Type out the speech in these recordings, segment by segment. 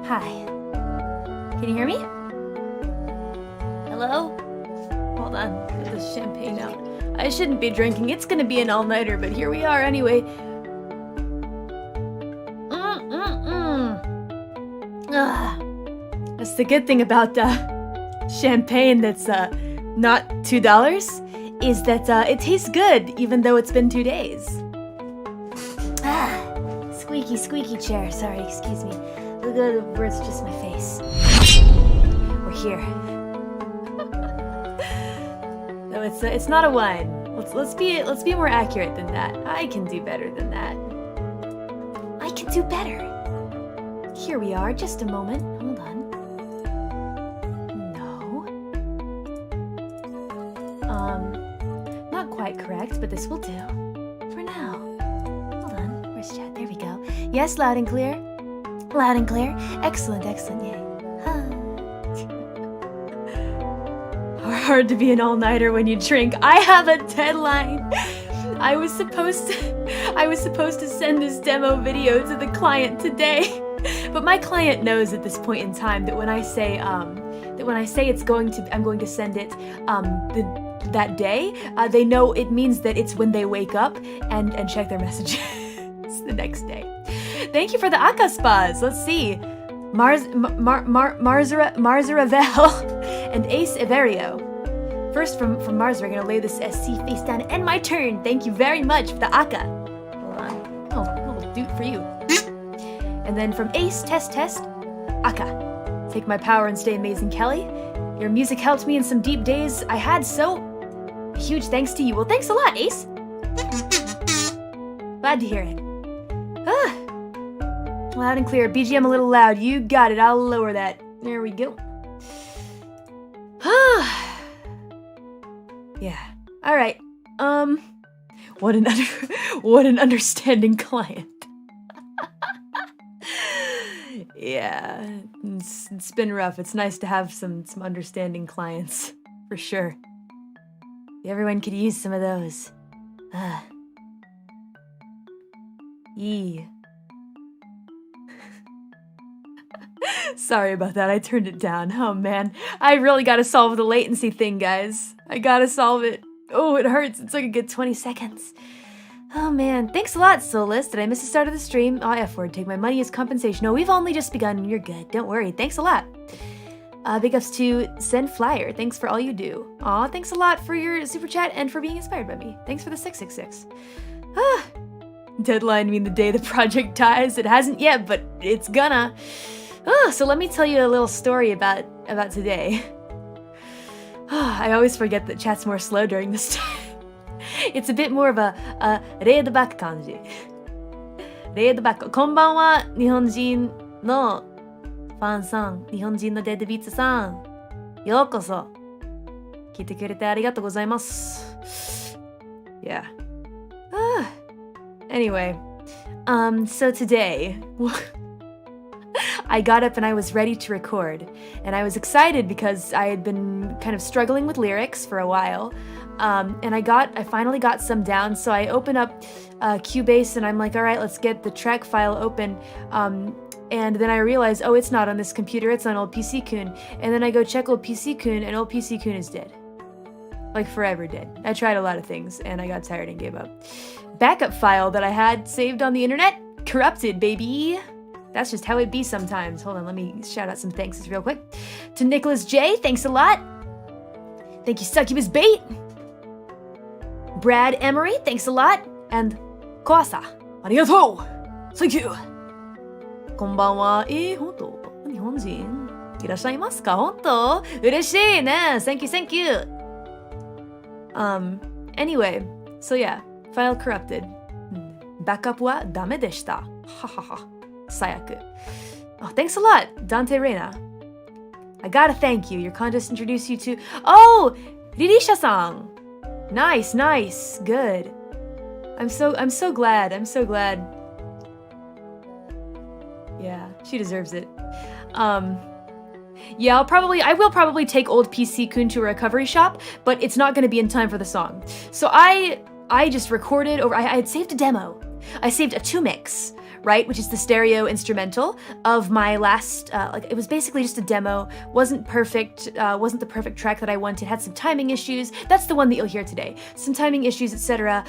Hi. Can you hear me? Hello? Hold on, get this champagne out. I shouldn't be drinking, it's gonna be an all-nighter, but here we are anyway. That's the good thing about champagne that's not $2 is that it tastes good even though it's been 2 days. Squeaky, squeaky chair. Sorry, excuse me. Look at where it's just my face. We're here. No, it's not a wine. Let's be more accurate than that. I can do better than that. I can do better. Here we are. Just a moment. Hold on. Not quite correct, but this will do. For now. Hold on. Where's chat? There we go. Yes, loud and clear. Loud and clear. Excellent, excellent. Yay. Hard to be an all-nighter when you drink. I have a deadline. I was supposed to send this demo video to the client today. But my client knows at this point in time that when I say I'm going to send it that day, they know it means that it's when they wake up and check their messages the next day. Thank you for the Aka spas. Let's see. Marzaravel and Ace Everio. First from Mars, we're gonna lay this SC face down and my turn. Thank you very much for the Aka. Hold on. Oh, little dude for you. And then from Ace, test, Aka. Take my power and stay amazing, Kelly. Your music helped me in some deep days I had, so huge thanks to you. Well, thanks a lot, Ace. Glad to hear it. Loud and clear. BGM a little loud. You got it. I'll lower that. There we go. Yeah. All right. What an understanding client. Yeah, it's been rough. It's nice to have some understanding clients, for sure. Everyone could use some of those. Yee. Sorry about that, I turned it down. Oh man, I really gotta solve the latency thing, guys. I gotta solve it. Oh, it hurts. It's like a good 20 seconds. Oh man, thanks a lot, Solus. Did I miss the start of the stream? Oh, F-word, take my money as compensation. No, we've only just begun. You're good. Don't worry. Thanks a lot. Big ups to Send Flyer. Thanks for all you do. Aw, thanks a lot for your super chat and for being inspired by me. Thanks for the 666. Deadline mean the day the project dies. It hasn't yet, but it's gonna. So let me tell you a little story about today. I always forget that chat's more slow during this time. It's a bit more of a laid back 感じ。レイドバック。こんばんは、日本人のファンさん、日本人のデッドビーツさん。ようこそ。聞いてくれてありがとうございます。Yeah. Anyway, so today, I got up and I was ready to record. And I was excited because I had been kind of struggling with lyrics for a while. And I finally got some down, so I open up Cubase and I'm like, all right, let's get the track file open. And then I realize, oh, it's not on this computer, it's on old PC-kun. And then I go check old PC-kun, and old PC-kun is dead. Like forever dead. I tried a lot of things, and I got tired and gave up. Backup file that I had saved on the internet, corrupted, baby. That's just how it be sometimes. Hold on, let me shout out some thanks real quick. To Nicholas J, thanks a lot. Thank you, Succubus Bait. Brad Emery, thanks a lot. And Koasa, arigatou. Thank you. こんばんは。本当？日本人いらっしゃいますか？本当？嬉しいね。Thank you, thank you. Anyway, so yeah, file corrupted. Backup はダメでした。ははは。最悪。Oh, thanks a lot, Dante Reina. I gotta thank you. Your contest introduced you to... Oh! Ririsha-san! Nice, nice. Good. I'm so glad. I'm so glad. Yeah, she deserves it. Yeah, I will probably take old PC-kun to a recovery shop, but it's not going to be in time for the song. So I just recorded over, I had saved a demo. I saved a 2-mix, right, which is the stereo instrumental of my last, it was basically just a demo, wasn't perfect, wasn't the perfect track that I wanted, had some timing issues. That's the one that you'll hear today. Some timing issues, etc.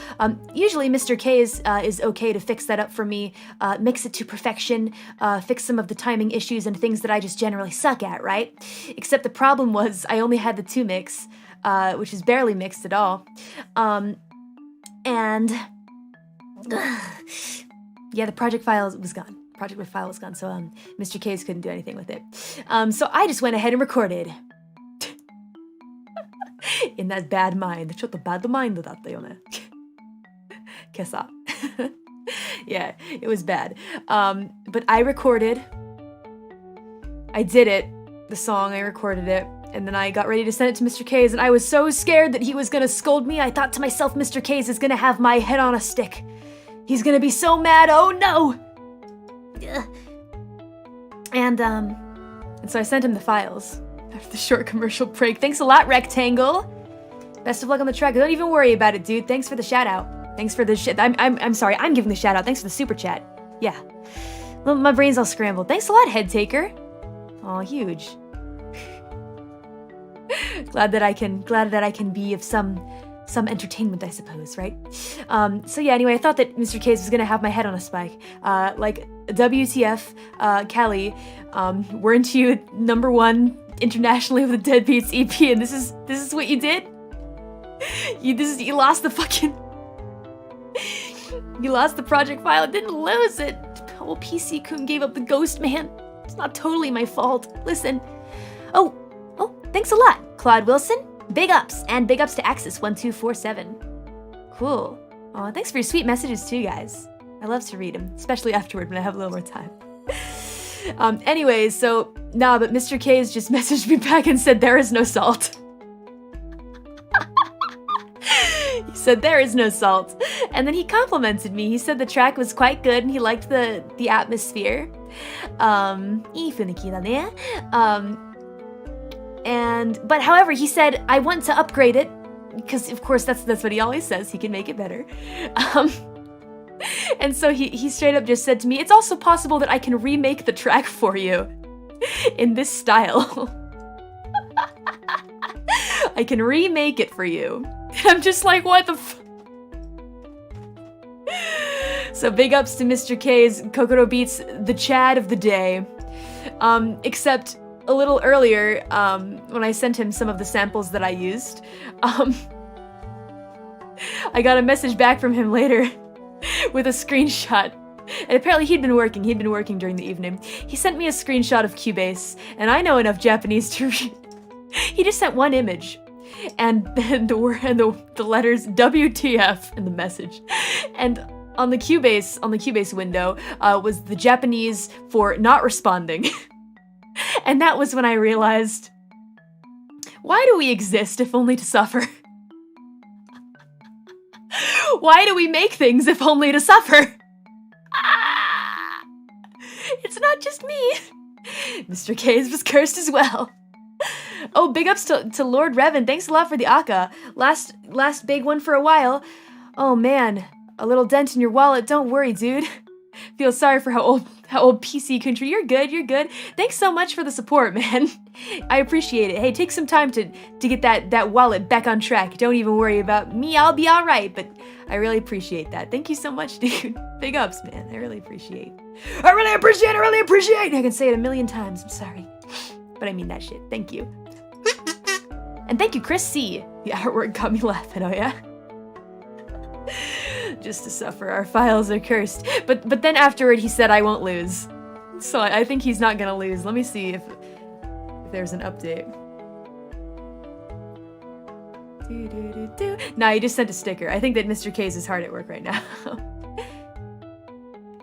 Usually Mr. K is okay to fix that up for me, mix it to perfection, fix some of the timing issues and things that I just generally suck at, right? Except the problem was I only had the 2-mix, which is barely mixed at all. And yeah, the project file was gone. So Mr. K's couldn't do anything with it. So I just went ahead and recorded. In that bad mind. ちょっと bad mind だったよね。今朝。Yeah, it was bad. But I recorded. I did it. The song, I recorded it. And then I got ready to send it to Mr. K's, and I was so scared that he was gonna scold me. I thought to myself, Mr. K's is gonna have my head on a stick. He's gonna be so mad, oh no! And so I sent him the files after the short commercial break. Thanks a lot, Rectangle. Best of luck on the track. Don't even worry about it, dude. Thanks for the shout out. Thanks for the I'm sorry, I'm giving the shout out. Thanks for the super chat. Yeah. Well, my brain's all scrambled. Thanks a lot, Head Taker. Oh, huge. Glad that I can be of some entertainment, I suppose, right? So yeah, anyway, I thought that Mr. Case was gonna have my head on a spike. Like, WTF, Callie, weren't you #1 internationally with the Dead Beats EP, and this is what you did? You lost the fucking... You lost the project file. I didn't lose it. Old PC-kun gave up the ghost, man. It's not totally my fault. Listen. Oh, thanks a lot, Claude Wilson. Big ups, and big ups to Axis1247. Cool. Aw, thanks for your sweet messages too, guys. I love to read them, especially afterward when I have a little more time. Anyways, so, but Mr. K's just messaged me back and said there is no salt. He said there is no salt. And then he complimented me. He said the track was quite good and he liked the atmosphere. いい雰囲気だね. But however, he said, I want to upgrade it, because of course that's what he always says, he can make it better. And so he straight up just said to me, it's also possible that I can remake the track for you in this style. I can remake it for you. And I'm just like, what the So big ups to Mr. K's kokorobeats, the Chad of the day. Except a little earlier, when I sent him some of the samples that I used, I got a message back from him later with a screenshot. And apparently he'd been working during the evening. He sent me a screenshot of Cubase, and I know enough Japanese to read. He just sent one image, and then the letters WTF in the message. And on the Cubase window was the Japanese for not responding. And that was when I realized, why do we exist if only to suffer? Why do we make things if only to suffer? It's not just me. Mr. K's was cursed as well. Oh, big ups to Lord Revan. Thanks a lot for the Aka. Last big one for a while. Oh man, a little dent in your wallet. Don't worry, dude. Feel sorry for how old PC country. You're good. Thanks so much for the support, man. I appreciate it. Hey, take some time to get that wallet back on track. Don't even worry about me. I'll be all right. But I really appreciate that. Thank you so much, dude. Big ups, man. I really appreciate. I really appreciate. I can say it a million times. I'm sorry, but I mean that shit. Thank you. And thank you, Chris C. The artwork got me laughing. Oh yeah. Just to suffer. Our files are cursed. But then afterward he said I won't lose. So I think he's not gonna lose. Let me see if there's an update. Nah, he just sent a sticker. I think that Mr. K's is hard at work right now.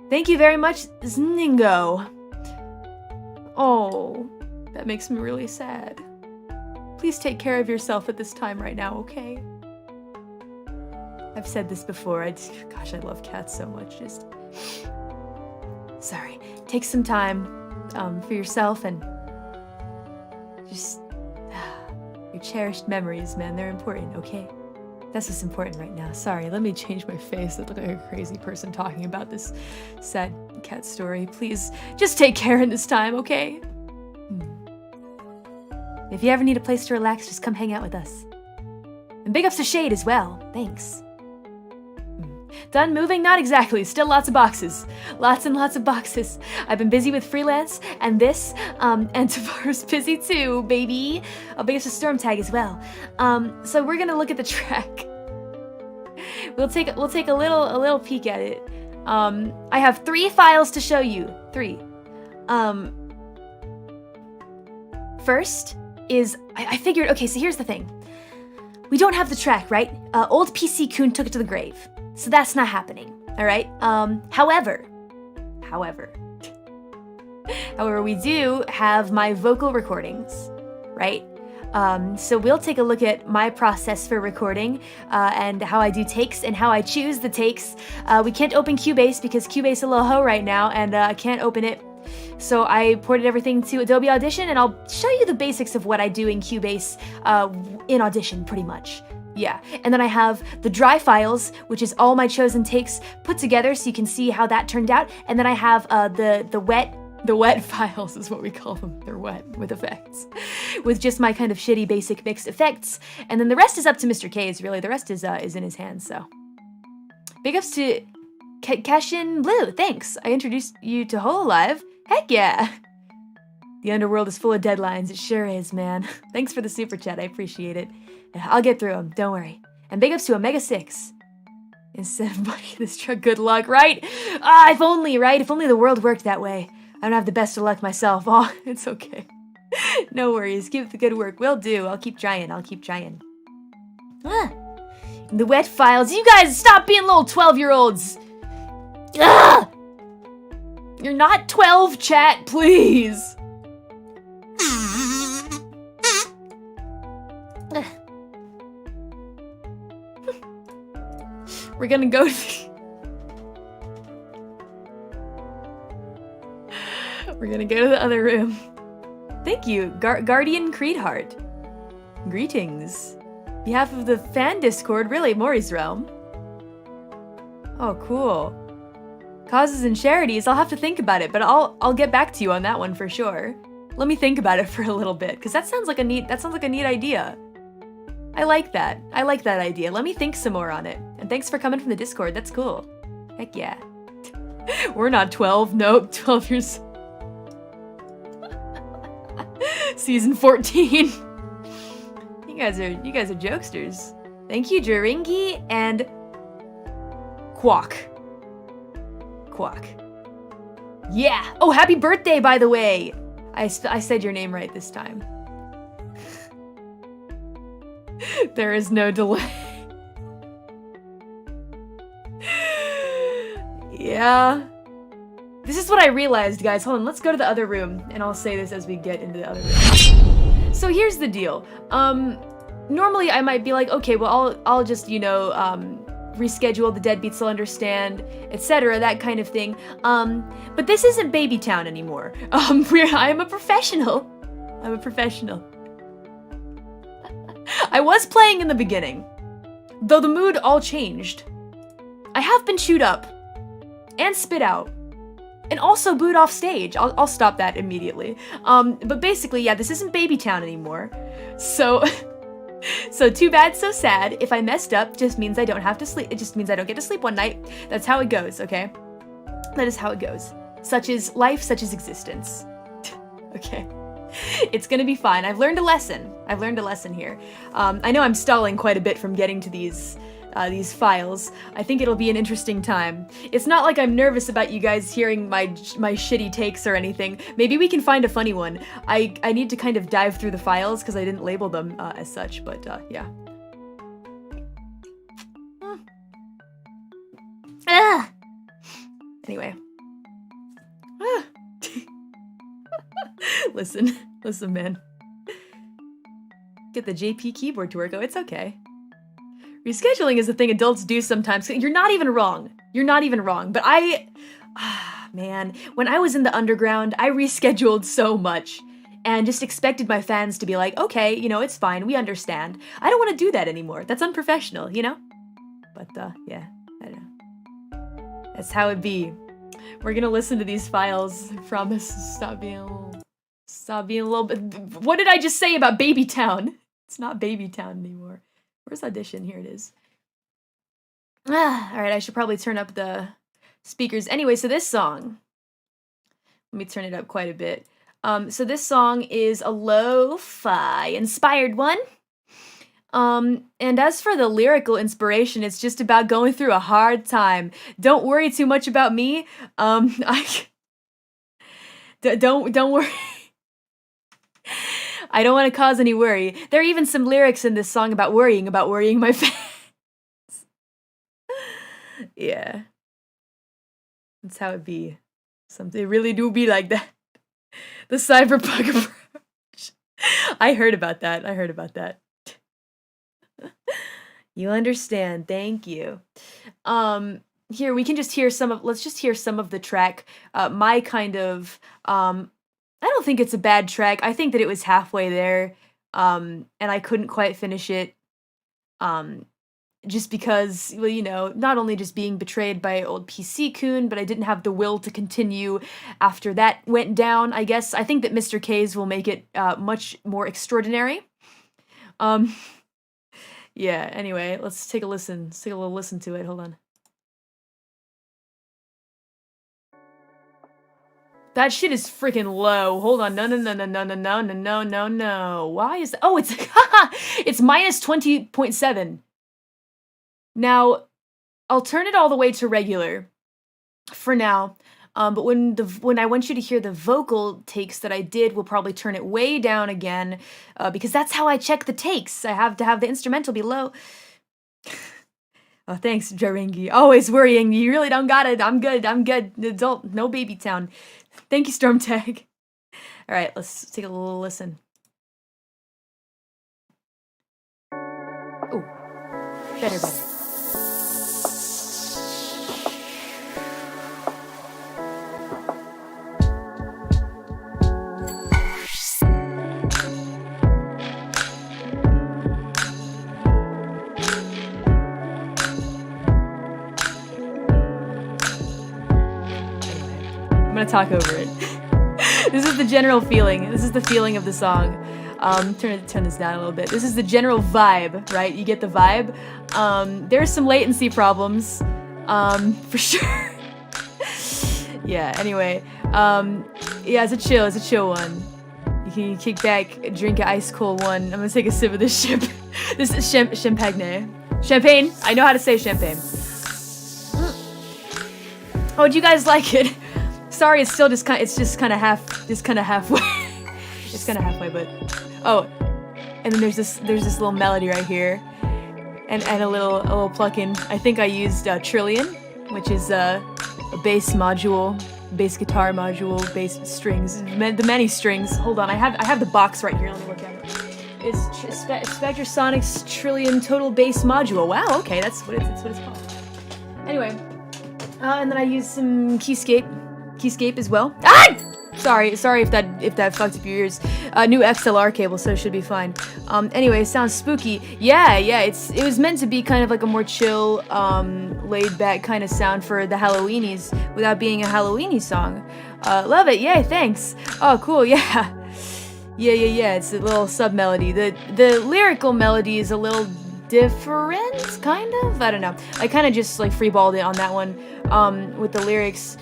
Thank you very much, Zningo. Oh, that makes me really sad. Please take care of yourself at this time right now, okay? I've said this before. Gosh, I love cats so much. Just sorry. Take some time for yourself and Just your cherished memories, man. They're important, okay? That's what's important right now. Sorry, let me change my face. I look like a crazy person talking about this sad cat story. Please, just take care in this time, okay? If you ever need a place to relax, just come hang out with us. And big ups to Shade as well. Thanks. Done moving? Not exactly. Still lots of boxes. Lots and lots of boxes. I've been busy with freelance and this, and Tavares busy too, baby. I'll big ups to Storm Tag as well. So we're gonna look at the track. We'll take a little peek at it. I have 3 files to show you. 3. First is I figured. Okay, so here's the thing. We don't have the track, right? Old PC Kun took it to the grave. So that's not happening, all right? However, we do have my vocal recordings, right? So we'll take a look at my process for recording and how I do takes and how I choose the takes. We can't open Cubase because Cubase is a little hoe right now and I can't open it. So I ported everything to Adobe Audition and I'll show you the basics of what I do in Cubase in Audition pretty much. Yeah, and then I have the dry files, which is all my chosen takes put together so you can see how that turned out. And then I have the wet files is what we call them. They're wet with effects, with just my kind of shitty basic mixed effects. And then the rest is up to Mr. K's, really. The rest is in his hands, so. Big ups to Cashin Blue, thanks. I introduced you to hololive. Heck yeah. The underworld is full of deadlines, it sure is, man. Thanks for the super chat, I appreciate it. I'll get through them, don't worry. And big ups to Omega 6. Instead of money in this truck, good luck, right? If only, right? If only the world worked that way. I don't have the best of luck myself. Oh, it's okay. No worries, keep the good work. Will do, I'll keep trying. The wet files, you guys stop being little 12-year-olds. You're not 12, chat, please. We're gonna go to the other room. Thank you, Guardian Creedheart. Greetings. On behalf of the fan Discord, really, Mori's Realm. Oh, cool. Causes and charities, I'll have to think about it, but I'll get back to you on that one for sure. Let me think about it for a little bit, because that sounds like a neat idea. I like that idea. Let me think some more on it. And thanks for coming from the Discord, that's cool. Heck yeah. We're not 12, nope, 12 years. Season 14. You guys are jokesters. Thank you, Jaringi and Quack. Yeah. Oh, happy birthday, by the way. I said your name right this time. There is no delay. Yeah. This is what I realized, guys. Hold on, let's go to the other room, and I'll say this as we get into the other room. So here's the deal. Normally I might be like, okay, well, I'll just, reschedule, the deadbeats will understand, etc., that kind of thing. But this isn't Baby Town anymore. I'm a professional. I was playing in the beginning, though the mood all changed. I have been chewed up, and spit out, and also booed off stage. I'll stop that immediately. But basically, yeah, this isn't Baby Town anymore. So too bad, so sad. If I messed up, just means I don't have to sleep. It just means I don't get to sleep one night. That's how it goes, okay? That is how it goes. Such is life, such is existence. Okay. It's gonna be fine. I've learned a lesson. Here. I know I'm stalling quite a bit from getting to these files. I think it'll be an interesting time. It's not like I'm nervous about you guys hearing my shitty takes or anything. Maybe we can find a funny one. I need to kind of dive through the files because I didn't label them as such, but yeah. Anyway. Listen, man. Get the JP keyboard to work. Oh, it's okay. Rescheduling is a thing adults do sometimes. You're not even wrong. But man, when I was in the underground, I rescheduled so much. and just expected my fans to be like, okay, you know, it's fine, we understand. I don't want to do that anymore. That's unprofessional, you know? But, yeah, I don't know. That's how it be. We're gonna listen to these files. I promise. Stop being a little bit. What did I just say about Baby Town? It's not Baby Town anymore. Where's Audition? Here it is. Alright, I should probably turn up the speakers. Anyway, so this song. Let me turn it up quite a bit. So this song is a lo-fi inspired one. And as for the lyrical inspiration, it's just about going through a hard time. Don't worry too much about me. Don't worry. I don't want to cause any worry. There are even some lyrics in this song about worrying my fans. Yeah. That's how it be. Something really do be like that. The cyberpunk approach. I heard about that. You understand. Thank you. Here we can just hear let's just hear some of the track. My kind of I don't think it's a bad track. I think that it was halfway there. And I couldn't quite finish it. Just because, well, you know, not only just being betrayed by old PC-kun, but I didn't have the will to continue after that went down, I guess. I think that Mr. K's will make it much more extraordinary. Yeah, anyway, let's take a listen. Let's take a little listen to it. Hold on. That shit is freaking low. Hold on. No. Why is that? Oh, it's it's minus 20.7. Now, I'll turn it all the way to regular for now. But when I want you to hear the vocal takes that I did, we'll probably turn it way down again, because that's how I check the takes. I have to have the instrumental be low. Oh, thanks, Jarengi. Always worrying. You really don't got it. I'm good. Adult, no Baby Town. Thank you, Stormtag. All right, let's take a little listen. Ooh, better. I'm gonna talk over it. This is the general feeling. This is the feeling of the song. Turn this down a little bit. This is the general vibe, right? You get the vibe. There's some latency problems, for sure. Yeah. Anyway, yeah, it's a chill one. You can kick back, drink an ice cold one. I'm gonna take a sip of this This is champagne. Champagne. I know how to say champagne. Oh, do you guys like it? Sorry, it's still just kind of halfway. It's kind of halfway, but oh, and then there's this little melody right here, and a little plugin. I think I used Trillion, which is a bass module, bass guitar module, bass strings, the many strings. Hold on, I have the box right here. Let me look at it. It's Spectrasonics Trillion Total Bass Module. Wow, okay, that's what it's called. Anyway, and then I used some Keyscape as well. Ah! Sorry if that fucked up your ears. New XLR cable, so it should be fine. Anyway, it sounds spooky. Yeah, it was meant to be kind of like a more chill, laid back kind of sound for the Halloweenies without being a Halloweeny song. Love it. Yay, thanks. Oh, cool. Yeah. It's a little sub melody. The lyrical melody is a little different, kind of. I don't know. I kind of just like freeballed it on that one, with the lyrics.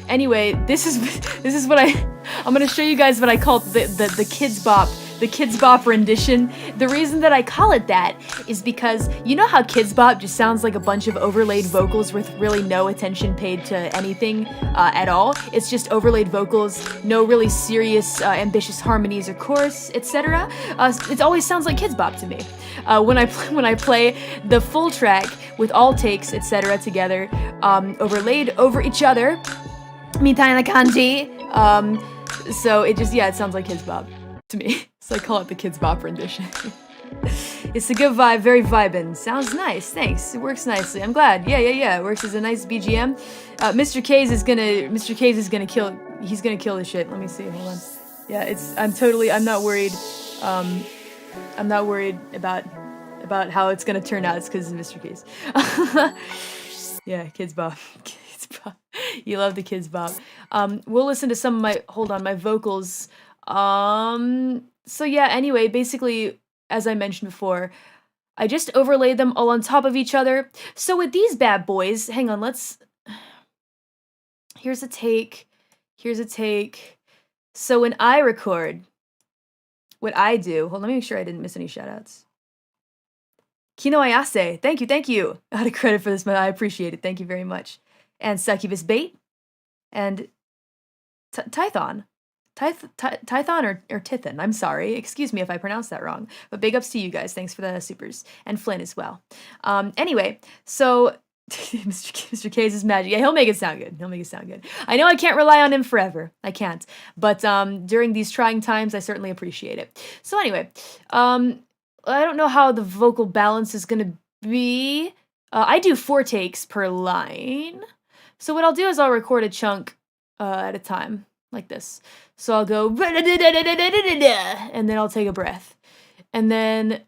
Anyway, this is what I'm gonna show you guys what I call the Kids Bop. The Kids Bop rendition. The reason that I call it that is because you know how Kids Bop just sounds like a bunch of overlaid vocals with really no attention paid to anything at all. It's just overlaid vocals, no really serious, ambitious harmonies or chorus, etc. It always sounds like Kids Bop to me. When I play the full track with all takes, etc. together, overlaid over each other, mitai na kanji. So it sounds like Kids Bop to me. So I call it the Kids Bop rendition. It's a good vibe, very vibin'. Sounds nice, thanks. It works nicely. I'm glad. Yeah. It works as a nice BGM. Mr. K's is gonna kill. He's gonna kill this shit. Let me see. Hold on. Yeah, I'm not worried. I'm not worried about how it's gonna turn out. It's because of Mr. Case. Yeah, Kids Bop. Kids Bop. You love the Kids Bop. We'll listen to some of my vocals. So yeah, anyway, basically, as I mentioned before, I just overlaid them all on top of each other. So with these bad boys, hang on, here's a take. So when I record, what I do, let me make sure I didn't miss any shoutouts. Kino Ayase, thank you. Out of credit for this, but I appreciate it. Thank you very much. And Succubus Bait, and Tython. Tython or Tithon, I'm sorry. Excuse me if I pronounced that wrong. But big ups to you guys. Thanks for the supers. And Flynn as well. Anyway, so Mr. K's is magic. Yeah, he'll make it sound good. I know I can't rely on him forever. I can't. But during these trying times, I certainly appreciate it. So anyway, I don't know how the vocal balance is going to be. I do 4 takes per line. So what I'll do is I'll record a chunk at a time, like this. So I'll go, and then I'll take a breath. And then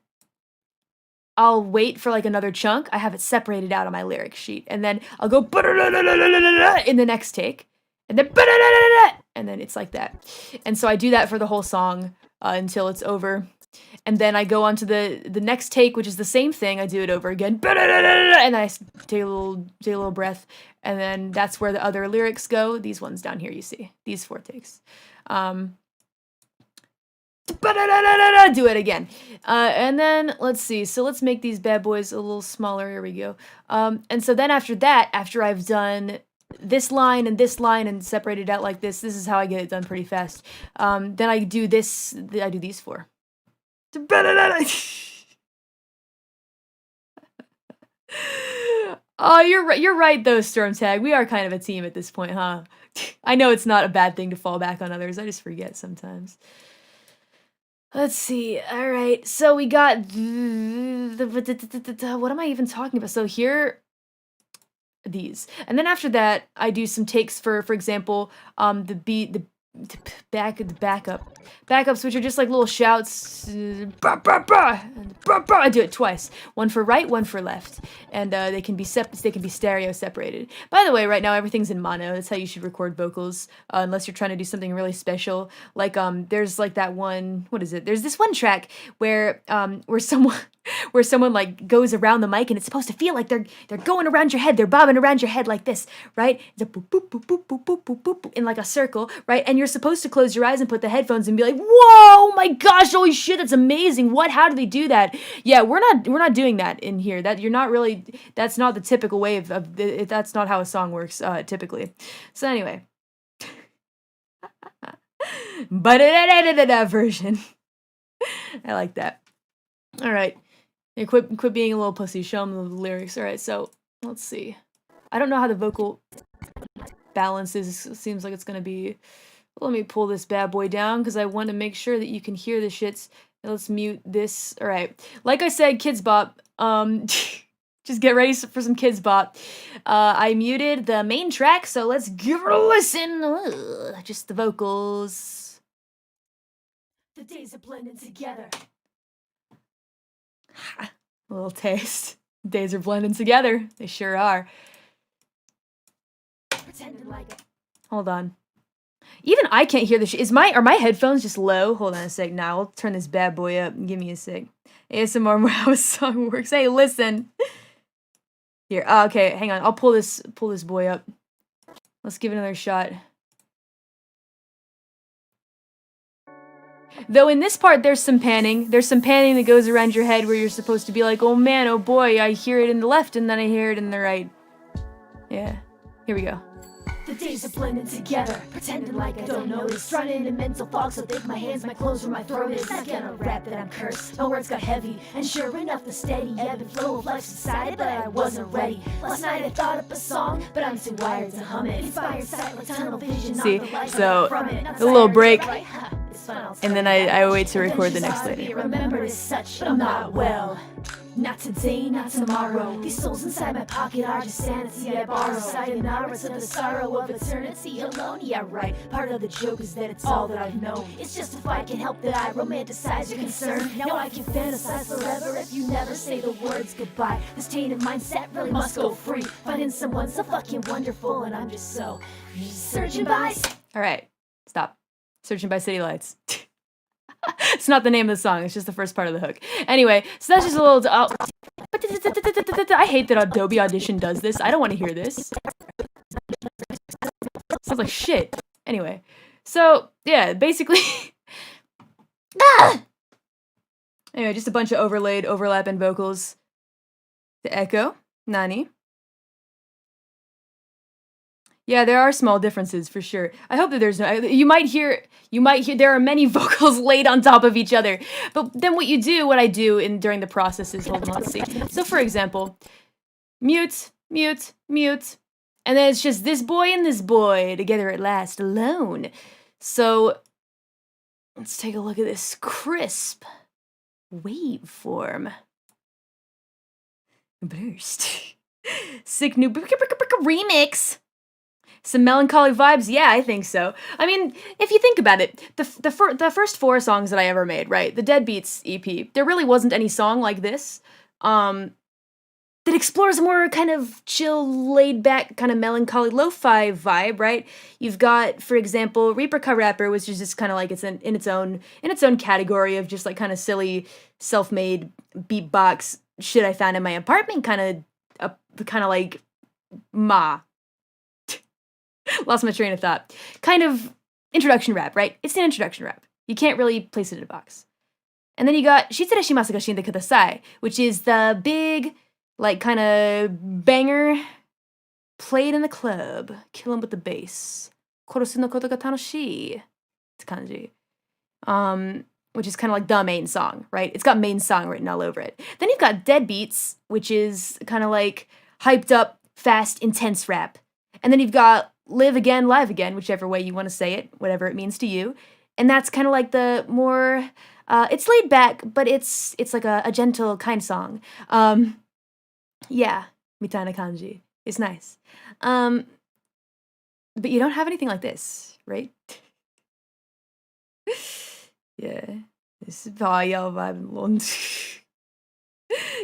I'll wait for like another chunk. I have it separated out on my lyric sheet. And then I'll go in the next take. And then it's like that. And so I do that for the whole song until it's over. And then I go on to the next take, which is the same thing. I do it over again. And then I take a little breath. And then that's where the other lyrics go. These ones down here, you see. These 4 takes. Do it again. And then, let's see. So let's make these bad boys a little smaller. Here we go. And so then after that, after I've done this line and separated out like this is how I get it done pretty fast. Then I do this. I do these 4. Oh, you're right though, Stormtag. We are kind of a team at this point, huh? I know it's not a bad thing to fall back on others. I just forget sometimes. Let's see. All right. So we got what am I even talking about? So here these. And then after that, I do some takes for example, the backups, which are just like little shouts. I do it twice, one for right, one for left, and they can be stereo separated. By the way, right now everything's in mono. That's how you should record vocals, unless you're trying to do something really special. Like there's like that one. What is it? There's this one track where someone like goes around the mic and it's supposed to feel like they're going around your head, they're bobbing around your head like this, right? It's a boop boop boop boop boop boop boop boop in like a circle, right? And you're supposed to close your eyes and put the headphones and be like, whoa, my gosh, holy shit, that's amazing. What? How do they do that? Yeah, we're not doing that in here. That's not the typical way that's not how a song works typically. So anyway, but version. I like that. All right. Yeah, quit being a little pussy. Show them the lyrics. All right, so let's see. I don't know how the vocal balance is. It seems like it's going to be... Let me pull this bad boy down because I want to make sure that you can hear the shits. Let's mute this. All right. Like I said, Kids Bop. Just get ready for some Kids Bop. I muted the main track, so let's give it a listen. Ugh, just the vocals. The days are blending together. A little taste. Days are blending together. They sure are. Pretending like it. Hold on. Even I can't hear the shit. Are my headphones just low? Hold on a sec. Now I'll turn this bad boy up. Give me a sec. ASMR how a song works. Hey, listen. Here. Okay, hang on. I'll pull this boy up. Let's give it another shot. Though in this part, there's some panning. There's some panning that goes around your head where you're supposed to be like, oh man, oh boy, I hear it in the left and then I hear it in the right. Yeah. Here we go. The days are blending together, pretending like I don't notice. Running in mental fog, so think my hands, my clothes, where my throat is. Not gonna rap that I'm cursed. My words got heavy, and sure enough, the steady ebb and flow of life subsided, but I wasn't ready. Last night I thought up a song, but I'm too wired to hum it. Inspired sight like tunnel vision. See, so a little break. And then I wait to record the next lady. Remembered as such, but I'm not well. Not today, not tomorrow. These souls inside my pocket are just sanity I borrow. Sayonara to the sorrow of eternity alone. Yeah, right. Part of the joke is that it's all that I've known. It's just if I can help that I romanticize your concern. Now I can fantasize forever if you never say the words goodbye. This tainted mindset really must go free. Finding someone so fucking wonderful, and I'm just so searching by. All right, stop. Searching by City Lights. It's not the name of the song, it's just the first part of the hook. Anyway, so that's just a little... I hate that Adobe Audition does this. I don't want to hear this. Sounds like shit. Anyway, so, yeah, basically... Anyway, just a bunch of overlapping vocals. The echo. Nani. Yeah, there are small differences for sure. I hope that there's no... You might hear there are many vocals laid on top of each other. But then what I do during the process is, hold on, let's see. So for example, mute, mute, mute. And then it's just this boy and this boy together at last, alone. So let's take a look at this crisp waveform. Burst. Sick new remix. Some melancholy vibes? Yeah, I think so. I mean, if you think about it, the first 4 songs that I ever made, right? The Deadbeats EP, there really wasn't any song like this that explores a more kind of chill, laid-back, kind of melancholy lo-fi vibe, right? You've got, for example, Reaper Ka Rapper, which is just kind of like it's in its own category of just like kind of silly, self-made beatbox shit I found in my apartment, kind of like Lost my train of thought. Kind of introduction rap, right? It's an introduction rap. You can't really place it in a box. And then you got Shitsure Shimasu ga Shinde Kudasai, which is the big, like, kind of banger played in the club. Kill him with the bass. Korosu no koto ga tanoshii. It's kanji. Which is kind of like the main song, right? It's got main song written all over it. Then you've got Deadbeats, which is kind of like hyped up, fast, intense rap. And then you've got Live Again, Live Again, whichever way you want to say it, whatever it means to you. And that's kind of like the more, it's laid back, but it's like a gentle, kind song. Yeah, mitaina kanji. It's nice. But you don't have anything like this, right? Yeah. This is y'all vibing.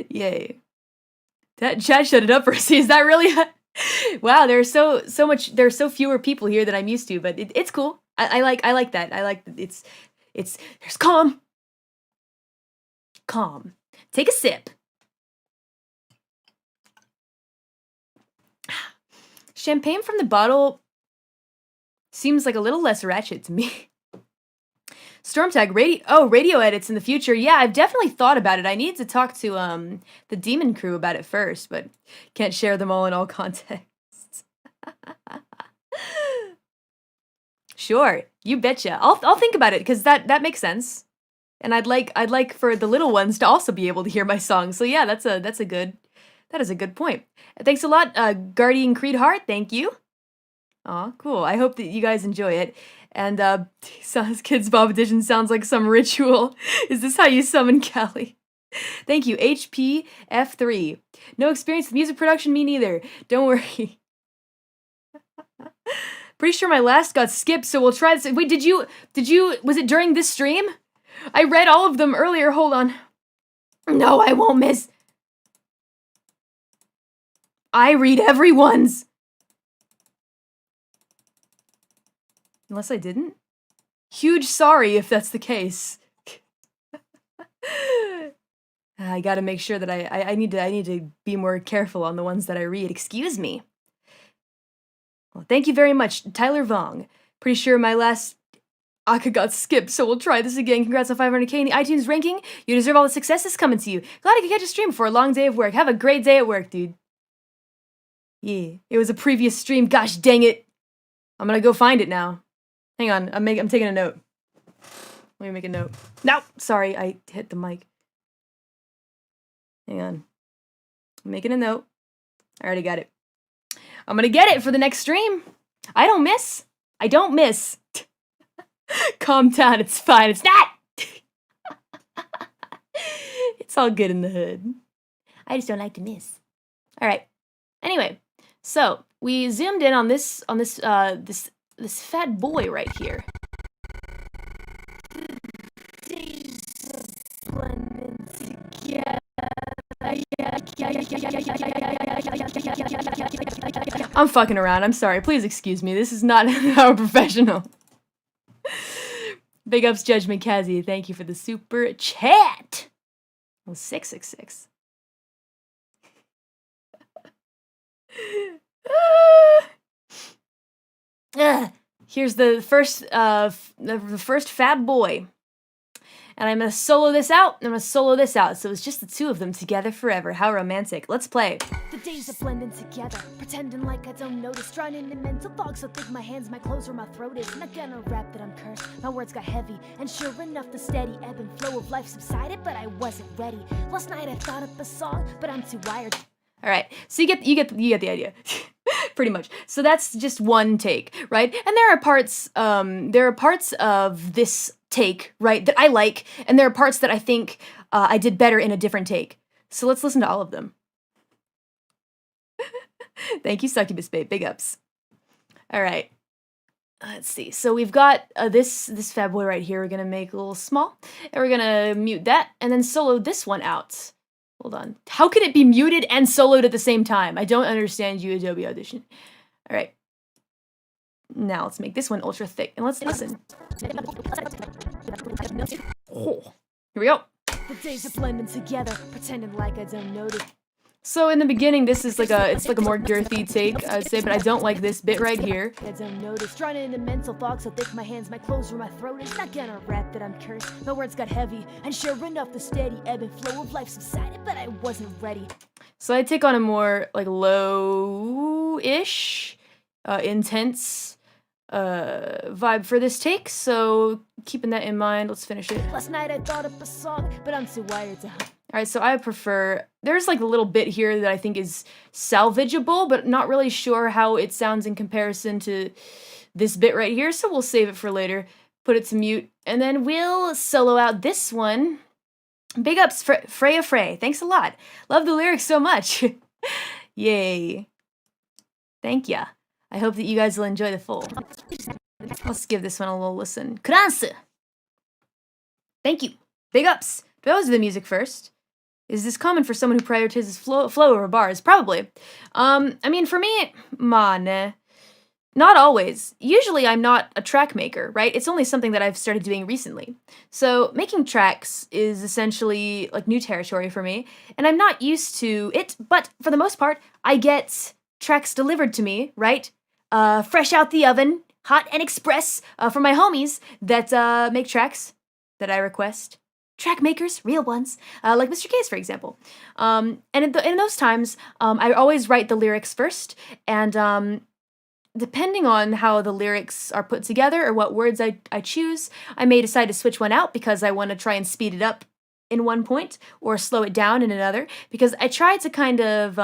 Yay. That chat shut it up for us. Is that really... Wow, there's so fewer people here than I'm used to, but it's cool. I like that. I like that there's calm. Take a sip. Champagne from the bottle seems like a little less ratchet to me. Stormtag radio edits in the future. Yeah, I've definitely thought about it. I need to talk to the Demon Crew about it first, but can't share them all in all contexts. Sure, you betcha. I'll think about it because that makes sense. And I'd like for the little ones to also be able to hear my song. So yeah, that is a good point. Thanks a lot, Guardian Creed Heart. Thank you. Aw, cool. I hope that you guys enjoy it. And Kids Bob Edition sounds like some ritual. Is this how you summon Callie? Thank you, HPF3. No experience with music production, me neither. Don't worry. Pretty sure my last got skipped, so we'll try this. Wait, was it during this stream? I read all of them earlier, hold on. No, I won't miss. I read everyone's. Unless I didn't? Huge sorry if that's the case. I gotta make sure that I need to be more careful on the ones that I read. Excuse me. Well, thank you very much, Tyler Vong. Pretty sure my last Aka got skipped, so we'll try this again. Congrats on 500k in the iTunes ranking. You deserve all the success that's coming to you. Glad I could catch a stream for a long day of work. Have a great day at work, dude. Yeah, it was a previous stream. Gosh dang it. I'm gonna go find it now. Hang on, I'm taking a note. Let me make a note. No, sorry, I hit the mic. Hang on. I'm making a note. I already got it. I'm gonna get it for the next stream. I don't miss. Calm down, it's fine. It's not! It's all good in the hood. I just don't like to miss. All right. Anyway, so we zoomed in on this fat boy right here. I'm fucking around. I'm sorry. Please excuse me. This is not how professional. Big ups, Judgment Kazi. Thank you for the super chat. Oh, 666. Here's the first fat boy. And I'm gonna solo this out, and I'm gonna solo this out. So it's just the two of them together forever. How romantic. Let's play. The days are blending together, pretending like I don't notice. Drowning in mental fog, so think my hands, my clothes, where my throat is. Not gonna rap that I'm cursed. My words got heavy, and sure enough, the steady ebb and flow of life subsided, but I wasn't ready. Last night I thought up a song, but I'm too wired. All right, so you get the idea. Pretty much. So that's just one take, right? And there are parts of this take, right, that I like, and there are parts that I think I did better in a different take. So let's listen to all of them. Thank you, Succubus Babe. Big ups. All right. Let's see. So we've got this fat boy right here. We're gonna make a little small, and we're gonna mute that, and then solo this one out. Hold on. How can it be muted and soloed at the same time? I don't understand you, Adobe Audition. All right. Now let's make this one ultra thick, and let's listen. Oh, here we go. The days are blending together, pretending like I don't notice. So in the beginning, this is it's like a more girthy take, I would say, but I don't like this bit right here. I don't notice. Drowning in mental fog, so think my hands, my clothes, where my throat is. Not gonna rap that I'm cursed. My words got heavy, and sure enough, the steady ebb and flow of life subsided, but I wasn't ready. So I take on a more like low-ish, intense vibe for this take. So keeping that in mind, let's finish it. Last night I thought up a song, but I'm too wired to. All right, so I prefer, there's like a little bit here that I think is salvageable, but not really sure how it sounds in comparison to this bit right here, so we'll save it for later, put it to mute, and then we'll solo out this one. Big ups, Freya Frey, thanks a lot. Love the lyrics so much. Yay. Thank ya. I hope that you guys will enjoy the full. Let's give this one a little listen. Kuransu! Thank you. Big ups. Do I always do the music first? Is this common for someone who prioritizes flow over bars? Probably. I mean, for me, not always. Usually I'm not a track maker, right? It's only something that I've started doing recently. So making tracks is essentially like new territory for me, and I'm not used to it, but for the most part, I get tracks delivered to me, right? Fresh out the oven, hot and express, from my homies that make tracks that I request. Track makers, real ones, like Mr. Case, for example. And in those times, I always write the lyrics first, and depending on how the lyrics are put together or what words I choose, I may decide to switch one out because I want to try and speed it up in one point or slow it down in another, because I try to kind of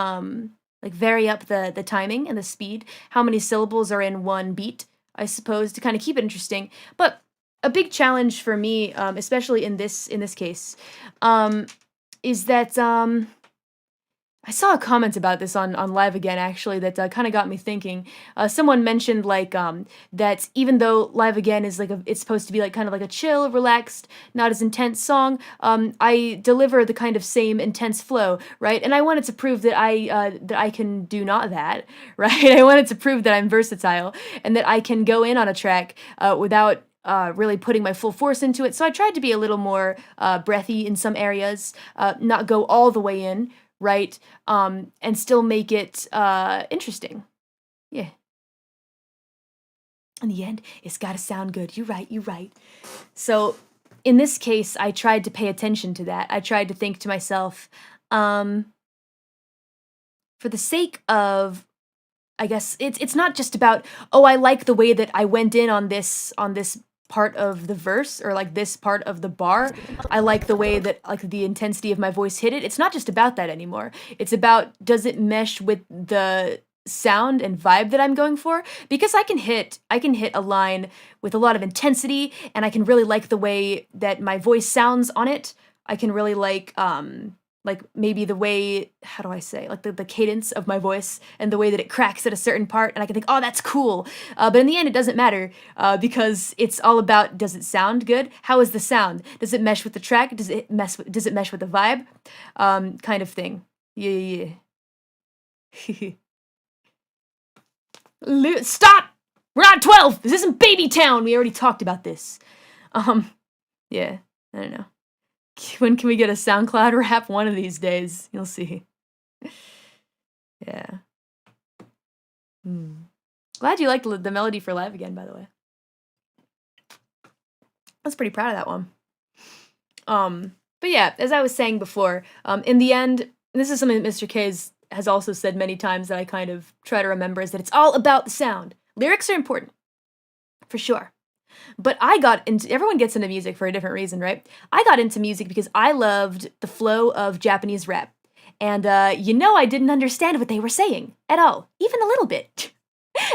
like vary up the timing and the speed, how many syllables are in one beat, I suppose, to kind of keep it interesting. But a big challenge for me, especially in this case, is that I saw a comment about this on Live Again, actually, that kind of got me thinking. Someone mentioned like that even though Live Again is like it's supposed to be like kind of like a chill, relaxed, not as intense song, I deliver the kind of same intense flow, right? And I wanted to prove that I can do not that, right? I wanted to prove that I'm versatile and that I can go in on a track without really putting my full force into it. So I tried to be a little more breathy in some areas, not go all the way in, right? And still make it interesting. Yeah. In the end, it's gotta sound good. You're right. So in this case, I tried to pay attention to that. I tried to think to myself, for the sake of, I guess it's not just about, oh, I like the way that I went in on this part of the verse or like this part of the bar. I like the way that like the intensity of my voice hit it. It's not just about that anymore. It's about, does it mesh with the sound and vibe that I'm going for, because I can hit a line with a lot of intensity, and I can really like the way that my voice sounds on it. I can really like maybe the way, how do I say, like the cadence of my voice and the way that it cracks at a certain part, and I can think, oh, that's cool. But in the end, it doesn't matter because it's all about, does it sound good? How is the sound? Does it mesh with the track? Does it mesh with the vibe? Kind of thing. Yeah. Stop! We're on 12! This isn't Baby Town! We already talked about this. Yeah, I don't know. When can we get a SoundCloud rap? One of these days. You'll see. Yeah. Glad you liked the melody for live again, by the way. I was pretty proud of that one. But yeah, as I was saying before, in the end, and this is something that Mr. K has also said many times that I kind of try to remember, is that it's all about the sound. Lyrics are important, for sure. But everyone gets into music for a different reason, right? I got into music because I loved the flow of Japanese rap. And, I didn't understand what they were saying at all, even a little bit,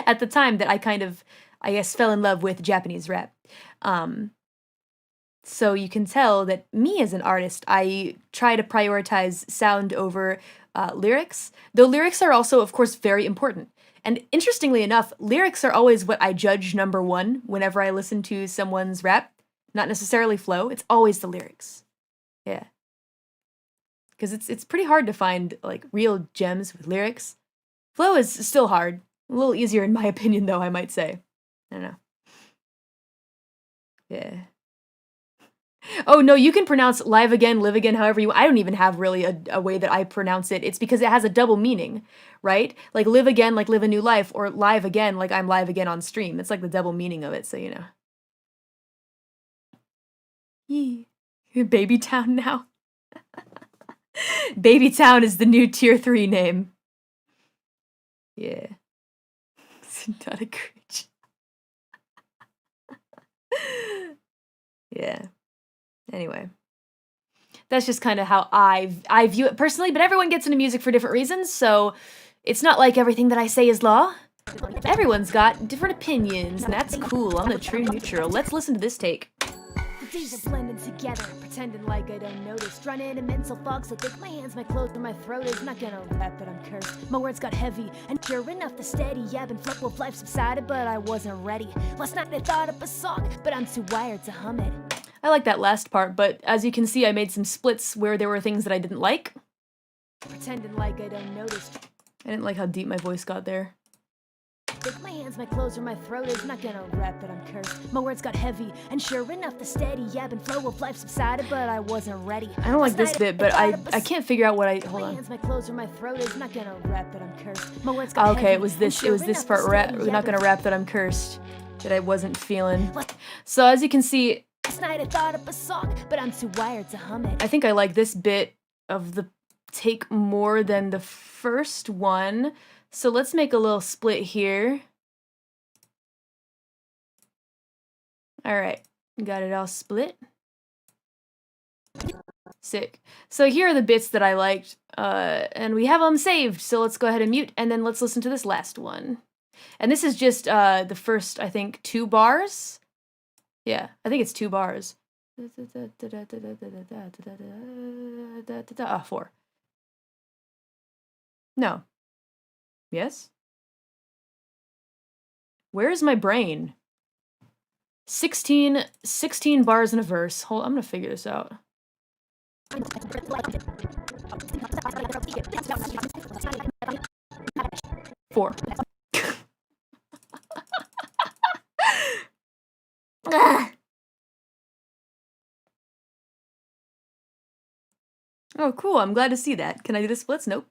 at the time that I kind of, I guess, fell in love with Japanese rap. So you can tell that me as an artist, I try to prioritize sound over lyrics, though lyrics are also, of course, very important. And interestingly enough, lyrics are always what I judge number one whenever I listen to someone's rap. Not necessarily flow, it's always the lyrics. Yeah. Because it's pretty hard to find, like, real gems with lyrics. Flow is still hard. A little easier in my opinion, though, I might say. I don't know. Yeah. Oh, no, you can pronounce live again, live again, however you... I don't even have really a way that I pronounce it. It's because it has a double meaning, right? Like live again, like live a new life, or live again, like I'm live again on stream. It's like the double meaning of it, so you know. Yee. Baby Town now. Baby Town is the new tier 3 name. Yeah. It's not a cringe. Yeah. Anyway, that's just kind of how I view it personally, but everyone gets into music for different reasons, so it's not like everything that I say is law. Everyone's got different opinions, and that's cool. I'm the true neutral. Let's listen to this take. The days are blending together, pretending like I don't notice. Running in mental fog, so thick my hands, my clothes, and my throat is not gonna rap that I'm cursed. My words got heavy, and sure enough, the steady ebb and flow of life subsided, but I wasn't ready. Last night I thought up a song, but I'm too wired to hum it. I like that last part, but as you can see, I made some splits where there were things that I didn't like. Pretending like I don't notice. I didn't like how deep my voice got there. With my hands, my clothes, or my throat is not gonna rap that I'm cursed. My words got heavy, and sure enough, the steady ebb and flow of life subsided, but I wasn't ready. I don't like this bit, but I can't figure out what I... Hold on. My hands, my clothes, or my throat is not gonna rap that I'm cursed. My words got okay, heavy, it was this part, we're not gonna rap that I'm cursed, that I wasn't feeling. So as you can see... Last night I thought up a song, but I'm too wired to hum it. I think I like this bit of the take more than the first one. So let's make a little split here. All right, got it all split. Sick. So here are the bits that I liked, and we have them saved. So let's go ahead and mute, and then let's listen to this last one. And this is just the first, I think, 2 bars. Yeah, I think it's 2 bars. 4. No. Yes? Where is my brain? 16 bars in a verse. Hold, I'm gonna figure this out. 4. Oh, cool. I'm glad to see that. Can I do the splits? Nope.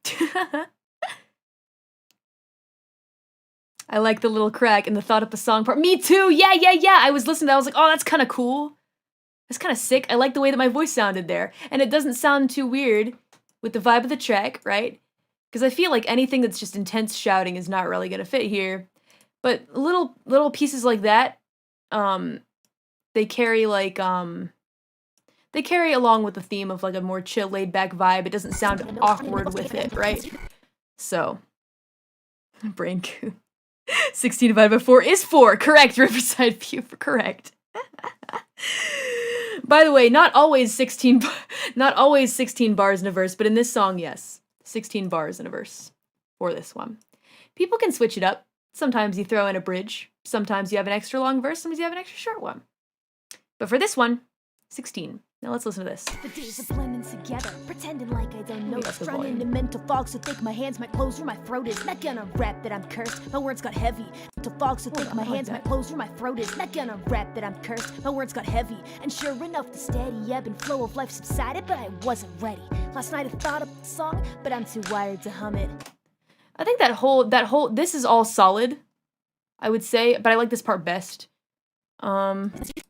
I like the little crack and the thought up a song part. Me too! Yeah! I was listening to that. I was like, oh, that's kind of cool. That's kind of sick. I like the way that my voice sounded there. And it doesn't sound too weird with the vibe of the track, right? Because I feel like anything that's just intense shouting is not really going to fit here. But little pieces like that, they carry like, they carry along with the theme of like a more chill, laid back vibe. It doesn't sound awkward with it, right? So, Brain goo. 16 divided by 4 is 4. Correct. Riverside View. Correct. By the way, not always 16 bars in a verse, but in this song, yes. 16 bars in a verse for this one. People can switch it up. Sometimes you throw in a bridge. Sometimes you have an extra long verse. Sometimes you have an extra short one. But for this one, 16. Now let's listen to this. The days are blending together, pretending like I don't know. Maybe that's the Running into mental fog so thick my hands might close where my throat is. Not gonna rap that I'm cursed, my words got heavy. Mental fog so thick my hands might close where my throat is. Not gonna rap that I'm cursed, my words got heavy. And sure enough, the steady ebb and flow of life subsided, but I wasn't ready. Last night I thought of the song, but I'm too wired to hum it. I think this is all solid, I would say, but I like this part best.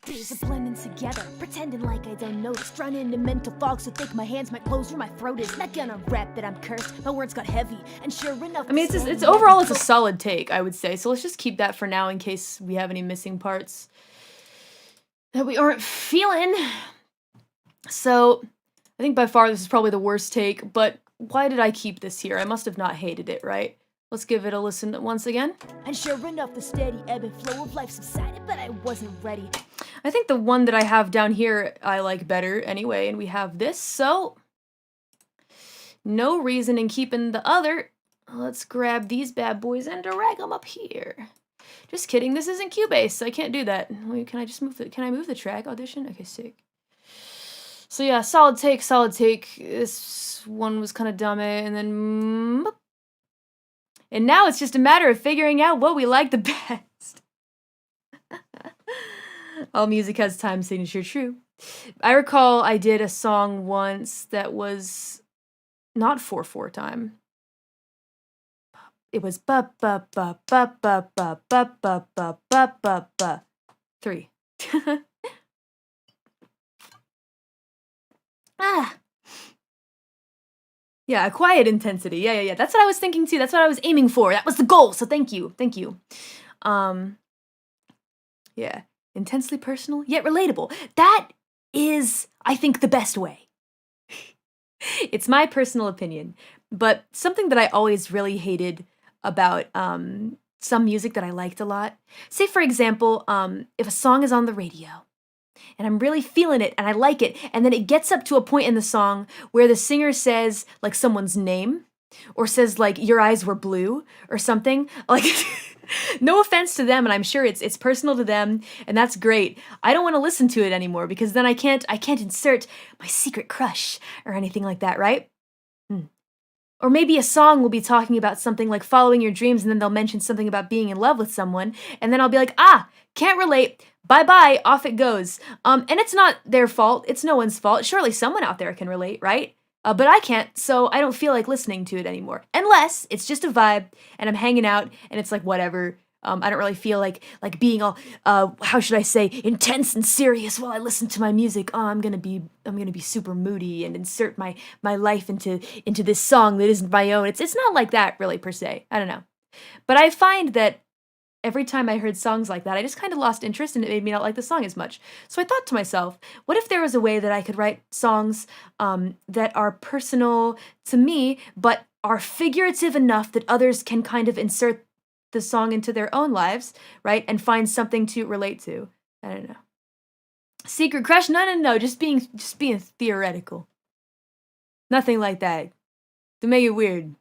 Days are blending together, pretending like I don't notice. Running into mental fog so thick my hands might close where my throat is. Not gonna rap that I'm cursed, my words got heavy. And sure enough, I mean, it's overall it's a solid take, I would say. So let's just keep that for now in case we have any missing parts that we aren't feeling. So I think by far this is probably the worst take, but why did I keep this here? I must have not hated it, right? Let's give it a listen once again. And sure enough, the steady ebb and flow of life subsided, but I wasn't ready. I think the one that I have down here I like better anyway, and we have this, so no reason in keeping the other. Let's grab these bad boys and drag them up here. Just kidding, this isn't Cubase, so I can't do that. Wait, can I move the track audition? Okay, sick. So yeah, solid take, solid take. This one was kind of dumb, and then and now it's just a matter of figuring out what we like the best. All music has time signature, true. I recall I did a song once that was not 4/4 time. It was ba ba ba ba ba ba ba ba ba ba ba ba 3. Yeah, a quiet intensity. Yeah. That's what I was thinking too. That's what I was aiming for. That was the goal. So thank you. Yeah. Intensely personal, yet relatable. That is, I think, the best way. It's my personal opinion. But something that I always really hated about some music that I liked a lot. Say, for example, if a song is on the radio, and I'm really feeling it, and I like it, and then it gets up to a point in the song where the singer says, like, someone's name, or says, like, your eyes were blue, or something, like, no offense to them, and I'm sure it's personal to them, and that's great. I don't want to listen to it anymore, because then I can't insert my secret crush, or anything like that, right? Or maybe a song will be talking about something like following your dreams, and then they'll mention something about being in love with someone, and then I'll be like, can't relate, bye-bye, off it goes. And it's not their fault, it's no one's fault. Surely someone out there can relate, right? But I can't, so I don't feel like listening to it anymore. Unless it's just a vibe, and I'm hanging out, and it's like, whatever. I don't really feel like being all, how should I say, intense and serious while I listen to my music. I'm gonna be super moody and insert my life into this song that isn't my own. It's not like that, really, per se. I don't know. But I find that every time I heard songs like that, I just kind of lost interest, and it made me not like the song as much. So I thought to myself, what if there was a way that I could write songs that are personal to me, but are figurative enough that others can kind of insert the song into their own lives, right? And find something to relate to. I don't know. Secret crush? No. Just being theoretical. Nothing like that. To make it weird.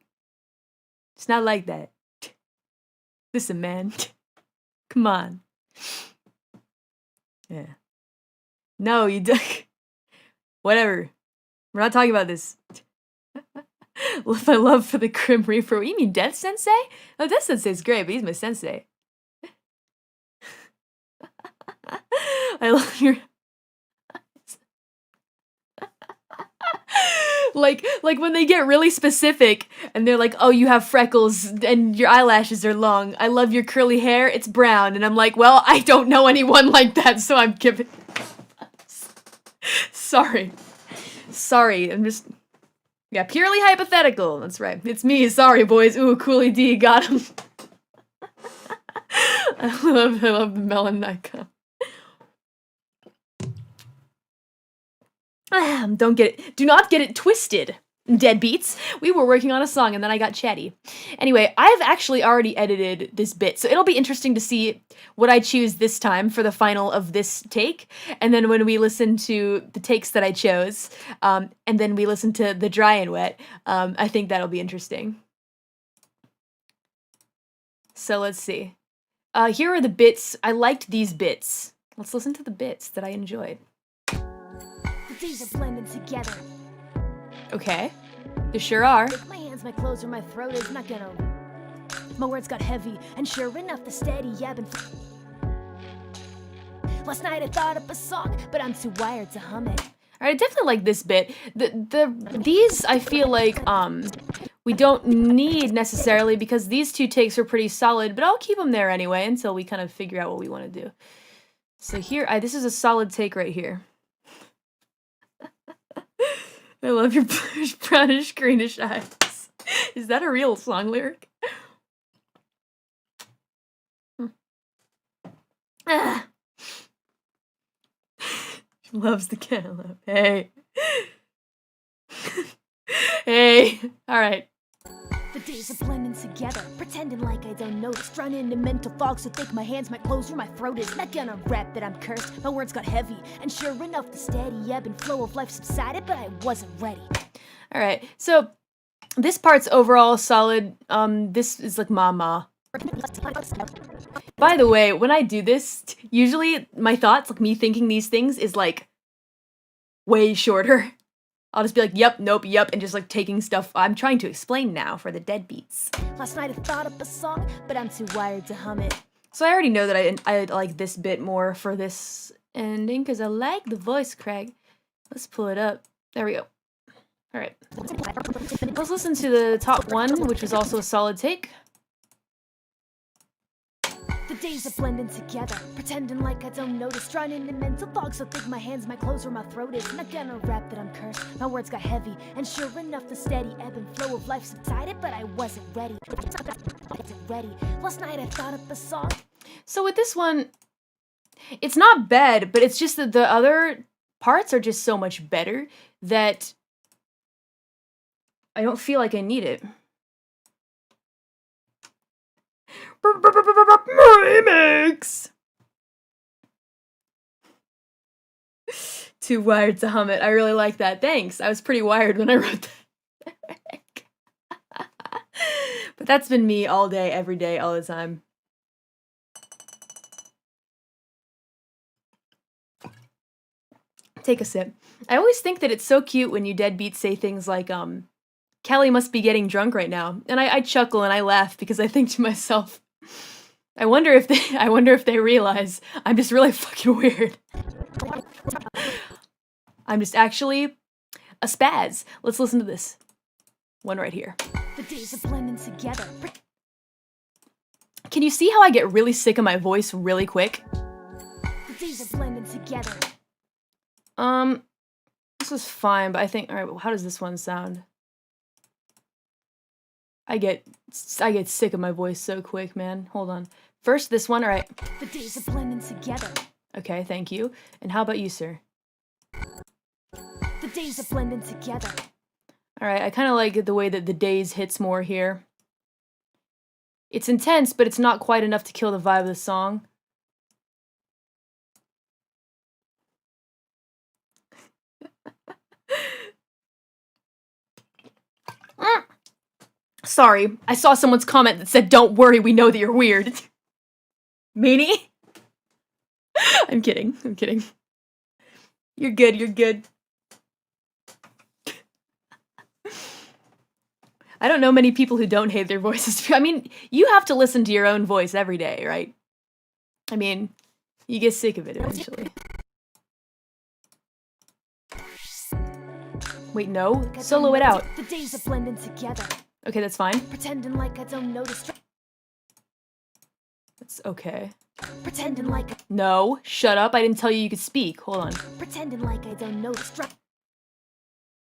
It's not like that. Listen, man. Come on. Yeah. No, you don't. Whatever. We're not talking about this. My love for the Grim Reaper. You mean Death Sensei? Oh, Death Sensei's great, but he's my sensei. I love your like when they get really specific and they're like, oh, you have freckles and your eyelashes are long. I love your curly hair. It's brown. And I'm like, well, I don't know anyone like that, so I'm giving. Sorry. I'm just. Yeah, purely hypothetical. That's right. It's me. Sorry, boys. Ooh, Coolie D got him. I love the melon Nika. Do not get it twisted. dead beats. We were working on a song and then I got chatty. Anyway, I've actually already edited this bit, so it'll be interesting to see what I choose this time for the final of this take, and then when we listen to the takes that I chose, and then we listen to the dry and wet, I think that'll be interesting. So let's see. Here are the bits. I liked these bits. Let's listen to the bits that I enjoyed. The days are blending together. Okay. They sure are. My hands, my clothes, or my throat is not gonna. My words got heavy, and sure enough, the steady yabbing. Last night I thought up a song, but I'm too wired to hum it. Alright, I definitely like this bit. These I feel like we don't need necessarily because these two takes are pretty solid, but I'll keep them there anyway until we kind of figure out what we want to do. So here, this is a solid take right here. I love your brownish greenish eyes. Is that a real song lyric? Ah. She loves the cantaloupe. Hey. Hey. All right. The days are blending together, pretending like I don't notice. Drawn into mental fog so thick my hands, my clothes, or my throat is not gonna rap that I'm cursed. My words got heavy, and sure enough, the steady ebb and flow of life subsided, but I wasn't ready. All right, so this part's overall solid. This is like mama. By the way, when I do this, usually my thoughts, like me thinking these things, is like way shorter. I'll just be like, yep, nope, yep, and just like taking stuff I'm trying to explain now for the dead beats. Last night I thought up a song, but I'm too wired to hum it. So I already know that I like this bit more for this ending because I like the voice crack. Let's pull it up. There we go. All right. Let's listen to the top one, which was also a solid take. The days are blending together, pretending like I don't notice. Drawn into mental fog so thick my hands, my clothes, or my throat is not gonna rap that I'm cursed. My words got heavy, and sure enough, the steady ebb and flow of life subsided, but I wasn't ready. Last night I thought up a song. So with this one, it's not bad, but it's just that the other parts are just so much better that I don't feel like I need it. Remix! Too wired to hum it. I really like that. Thanks. I was pretty wired when I wrote that. But that's been me all day, every day, all the time. Take a sip. I always think that it's so cute when you deadbeats say things like, Kelly must be getting drunk right now. And I chuckle and I laugh because I think to myself, I wonder if they realize I'm just really fucking weird. I'm just actually a spaz. Let's listen to this one right here. The days are blending together. Can you see how I get really sick of my voice really quick? The days are blending together. This was fine, but I think, all right, how does this one sound? I get sick of my voice so quick, man. Hold on. First, this one, all right. The days are blending together. Okay, thank you. And how about you, sir? The days are blending together. All right, I kind of like the way that the days hits more here. It's intense, but it's not quite enough to kill the vibe of the song. Sorry, I saw someone's comment that said, "Don't worry, we know that you're weird." Meanie? I'm kidding, I'm kidding. You're good, you're good. I don't know many people who don't hate their voices. I mean, you have to listen to your own voice every day, right? I mean, you get sick of it eventually. Wait, no? Solo it out. The days are blending together. Okay, that's fine. Pretending like I don't notice. That's okay. Pretending like No, shut up. I didn't tell you could speak. Hold on. Pretending like I don't notice.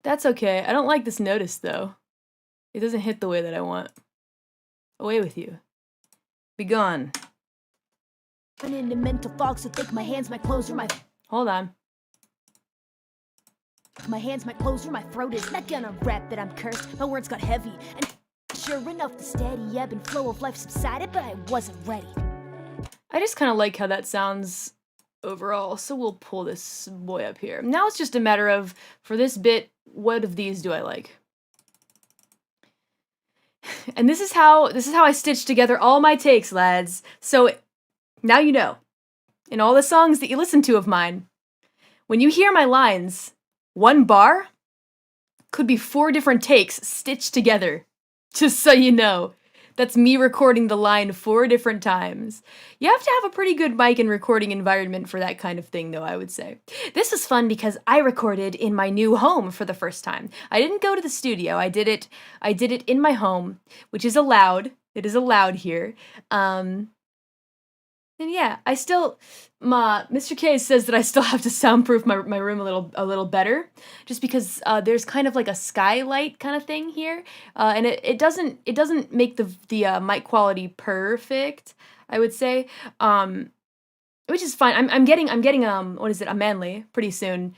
That's okay. I don't like this notice, though. It doesn't hit the way that I want. Away with you. Be gone. Into mental fog so thick my hands, my clothes, or my... Hold on. My hands might close or my throat is not gonna rap that I'm cursed. My words got heavy, and sure enough, the steady ebb and flow of life subsided, but I wasn't ready. I just kind of like how that sounds overall, so we'll pull this boy up here. Now it's just a matter of, for this bit, what of these do I like? And this is how I stitch together all my takes, lads. So now you know. In all the songs that you listen to of mine, when you hear my lines, one bar could be 4 different takes stitched together. Just so you know. That's me recording the line 4 different times. You have to have a pretty good mic and recording environment for that kind of thing, though, I would say. This was fun because I recorded in my new home for the first time. I didn't go to the studio. I did it in my home, which is allowed. It is allowed here. And yeah, I still, Mr. K says that I still have to soundproof my room a little better, just because there's kind of like a skylight kind of thing here, and it doesn't make the mic quality perfect, I would say, which is fine. I'm getting what is it, a manly pretty soon.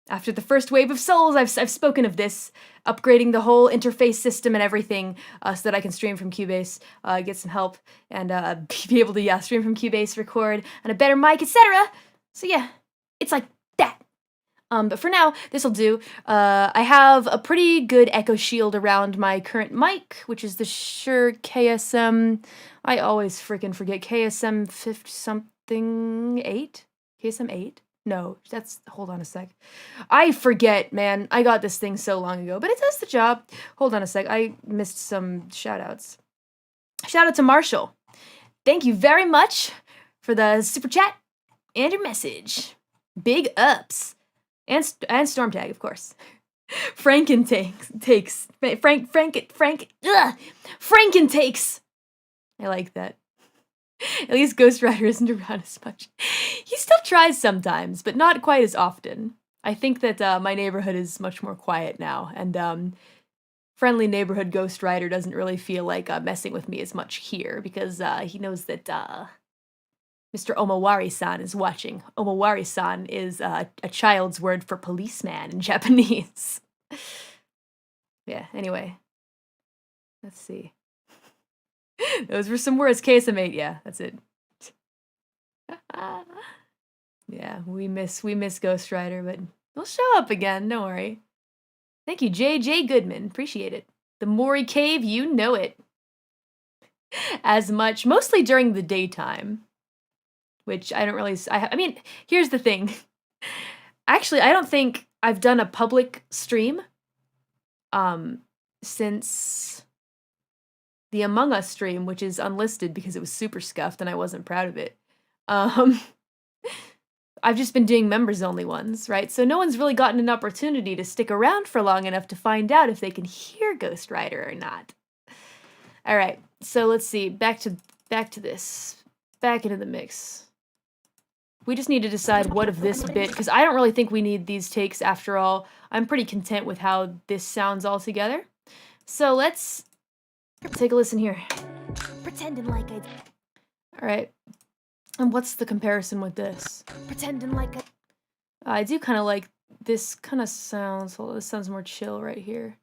After the first wave of souls, I've spoken of this, upgrading the whole interface system and everything, so that I can stream from Cubase, get some help, and be able to stream from Cubase, record, and a better mic, etc. So yeah, it's like that. But for now, this'll do. I have a pretty good echo shield around my current mic, which is the Shure KSM. I always freaking forget KSM 50 something 8. KSM 8. No, hold on a sec. I forget, man. I got this thing so long ago, but it does the job. Hold on a sec. I missed some shout-outs. Shout out to Marshall. Thank you very much for the super chat and your message. Big ups. And Stormtag, of course. Franken takes. I like that. At least Ghost Rider isn't around as much. He still tries sometimes, but not quite as often. I think that my neighborhood is much more quiet now, and friendly neighborhood Ghost Rider doesn't really feel like messing with me as much here, because he knows that Mr. Omawari-san is watching. Omawari-san is a child's word for policeman in Japanese. Yeah, anyway. Let's see. Those were some words. KSM8, yeah, that's it. Yeah, we miss Ghost Rider, but he'll show up again, don't worry. Thank you, JJ Goodman. Appreciate it. The Mori Cave, you know it. As much, mostly during the daytime. Which I don't really... I mean, here's the thing. Actually, I don't think I've done a public stream since the Among Us stream, which is unlisted because it was super scuffed and I wasn't proud of it. I've just been doing members-only ones, right? So no one's really gotten an opportunity to stick around for long enough to find out if they can hear Ghost Rider or not. All right, so let's see. Back to this. Back into the mix. We just need to decide what of this bit, because I don't really think we need these takes after all. I'm pretty content with how this sounds all together. So let's take a listen here. Pretending like I... All right. And what's the comparison with this? Pretending like I do kind of like this kind of sounds. Hold on, this sounds more chill right here.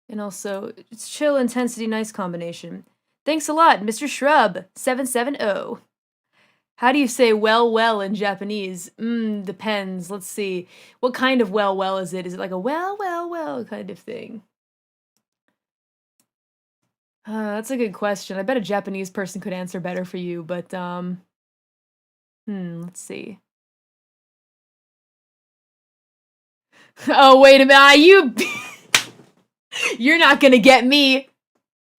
And also, it's chill, intensity, nice combination. Thanks a lot, Mr. Shrub 770. How do you say well in Japanese? Depends. Let's see. What kind of well is it? Is it like a well kind of thing? That's a good question. I bet a Japanese person could answer better for you, but, let's see. Oh, wait a minute, you're not gonna get me.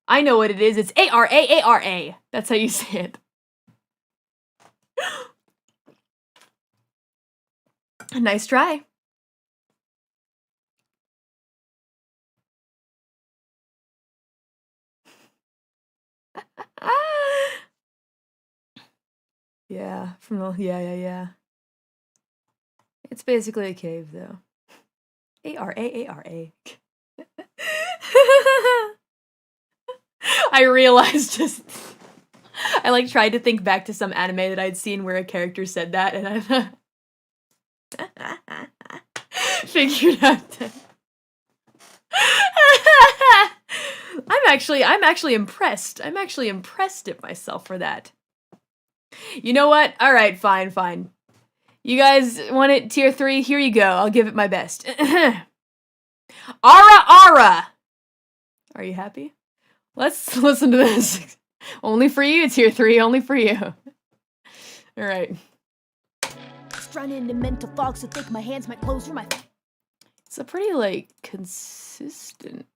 I know what it is. It's A-R-A-A-R-A. That's how you say it. Nice try. Yeah, from the yeah. It's basically a cave though. A-R-A-A-R-A. I realized just I like tried to think back to some anime that I'd seen where a character said that and I figured out that. I'm actually impressed. I'm actually impressed at myself for that. You know what? All right, fine. You guys want it tier 3? Here you go. I'll give it my best. Ara! Are you happy? Let's listen to this. Only for you, tier 3. Only for you. All right. Run into mental fog, so think my hands might close through my. It's a pretty, like, consistent.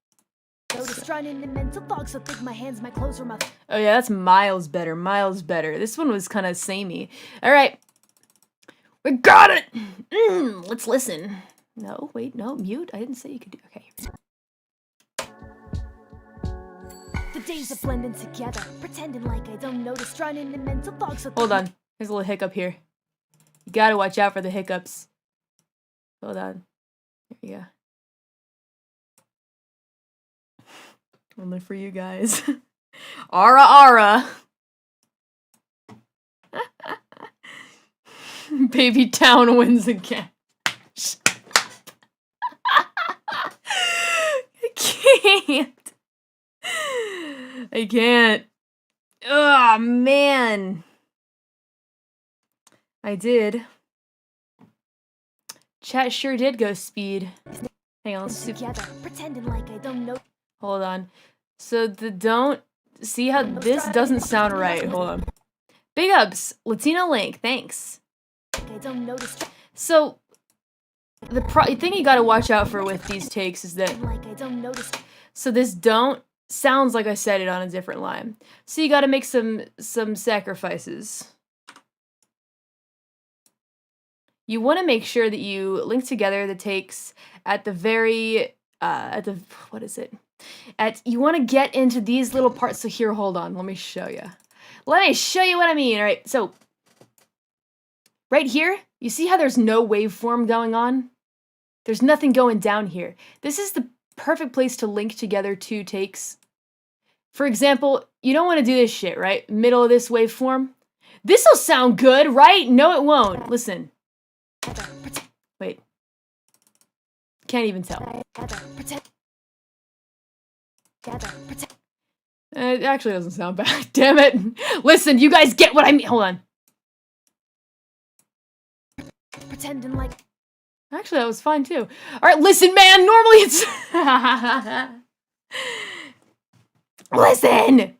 Notice run into mental fog, so think my hands might close through my. Oh yeah, that's miles better. This one was kind of samey. All right. We got it! Let's listen. No, wait, no, mute. I didn't say you could do. Okay. The days are blending together, pretending like I don't notice. Run into mental fog, so. Hold on. There's a little hiccup here. You gotta watch out for the hiccups. Hold on. There you go. Only for you guys. Ara! Baby Town wins again. I can't. Oh, man. I did. Chat sure did go speed. Hang on, let's see. Pretending like I don't know. Hold on. So the don't see how this doesn't sound right. Hold on. Big ups, Latino Link. Thanks. I don't notice. So the thing you gotta watch out for with these takes is that. Like I don't notice. So this don't sounds like I said it on a different line. So you gotta make some sacrifices. You want to make sure that you link together the takes at the very what is it? You want to get into these little parts. So here, hold on. Let me show you. Let me show you what I mean. All right. So right here, you see how there's no waveform going on? There's nothing going down here. This is the perfect place to link together two takes. For example, you don't want to do this shit, right? Middle of this waveform. This'll sound good, right? No, it won't. Listen. Wait. Can't even tell. It actually doesn't sound bad. Damn it. Listen, you guys get what I mean. Hold on. Pretending like. Actually, that was fine too. Alright, listen, man. Normally it's. Listen!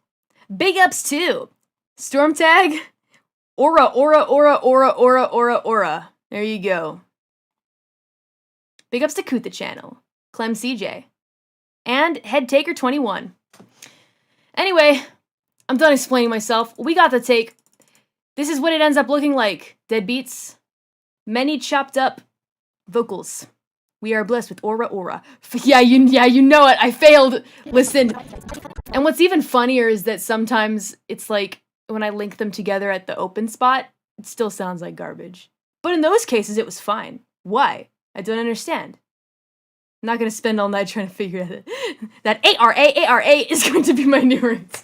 Big ups too. Storm tag. Aura. There you go. Big ups to Kutha Channel, Clem CJ, and Head Taker 21. Anyway, I'm done explaining myself. We got the take. This is what it ends up looking like. Dead beats, many chopped up vocals. We are blessed with aura. Yeah, you know it. I failed. Listen. And what's even funnier is that sometimes it's like when I link them together at the open spot, it still sounds like garbage. But in those cases, it was fine. Why? I don't understand. I'm not going to spend all night trying to figure out that ARA is going to be my new route.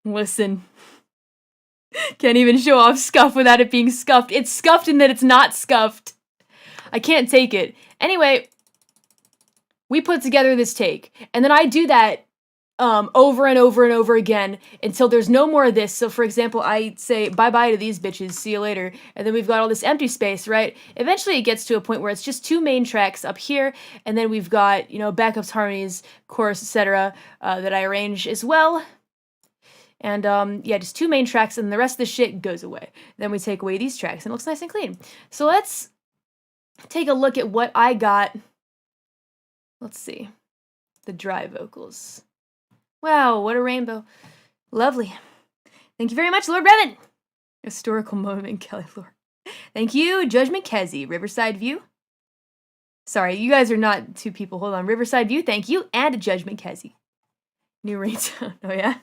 Listen. Can't even show off Scuffed without it being scuffed. It's scuffed in that it's not scuffed. I can't take it. Anyway, we put together this take. And then I do that over and over again until there's no more of this. So for example, I say bye-bye to these bitches, see you later, and then we've got all this empty space, right? Eventually it gets to a point where it's just two main tracks up here, and then we've got, you know, backups, harmonies, chorus, etc. That I arrange as well. And yeah, just two main tracks, and the rest of the shit goes away. Then we take away these tracks, and it looks nice and clean. So let's take a look at what I got. Let's see. The dry vocals. Wow, what a rainbow. Lovely. Thank you very much, Lord Brevin. Historical moment, Kelly Lord. Thank you, Judgment Kezi, Riverside View. Sorry, you guys are not two people. Hold on. Riverside View, thank you, and Judgment Kezi. New ringtone. Oh, yeah?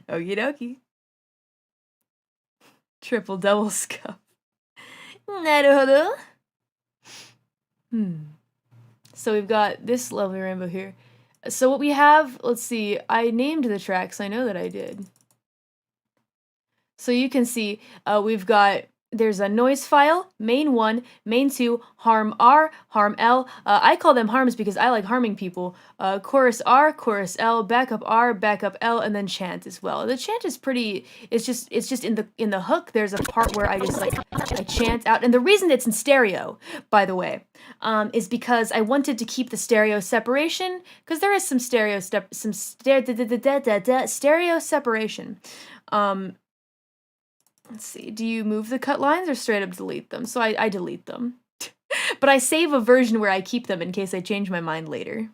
Okie dokie. Triple double scuff. Naruhodo. So we've got this lovely rainbow here. So what we have, let's see, I named the tracks. I know that I did. So you can see we've got there's a noise file, main 1, main 2, harm R, harm L. I call them harms because I like harming people. Chorus R, chorus L, backup R, backup L, and then chant as well. The chant is pretty. It's just in the hook. There's a part where I just I chant out, and the reason it's in stereo, by the way, is because I wanted to keep the stereo separation because there is some stereo separation. Let's see, do you move the cut lines or straight up delete them? So I delete them. But I save a version where I keep them in case I change my mind later.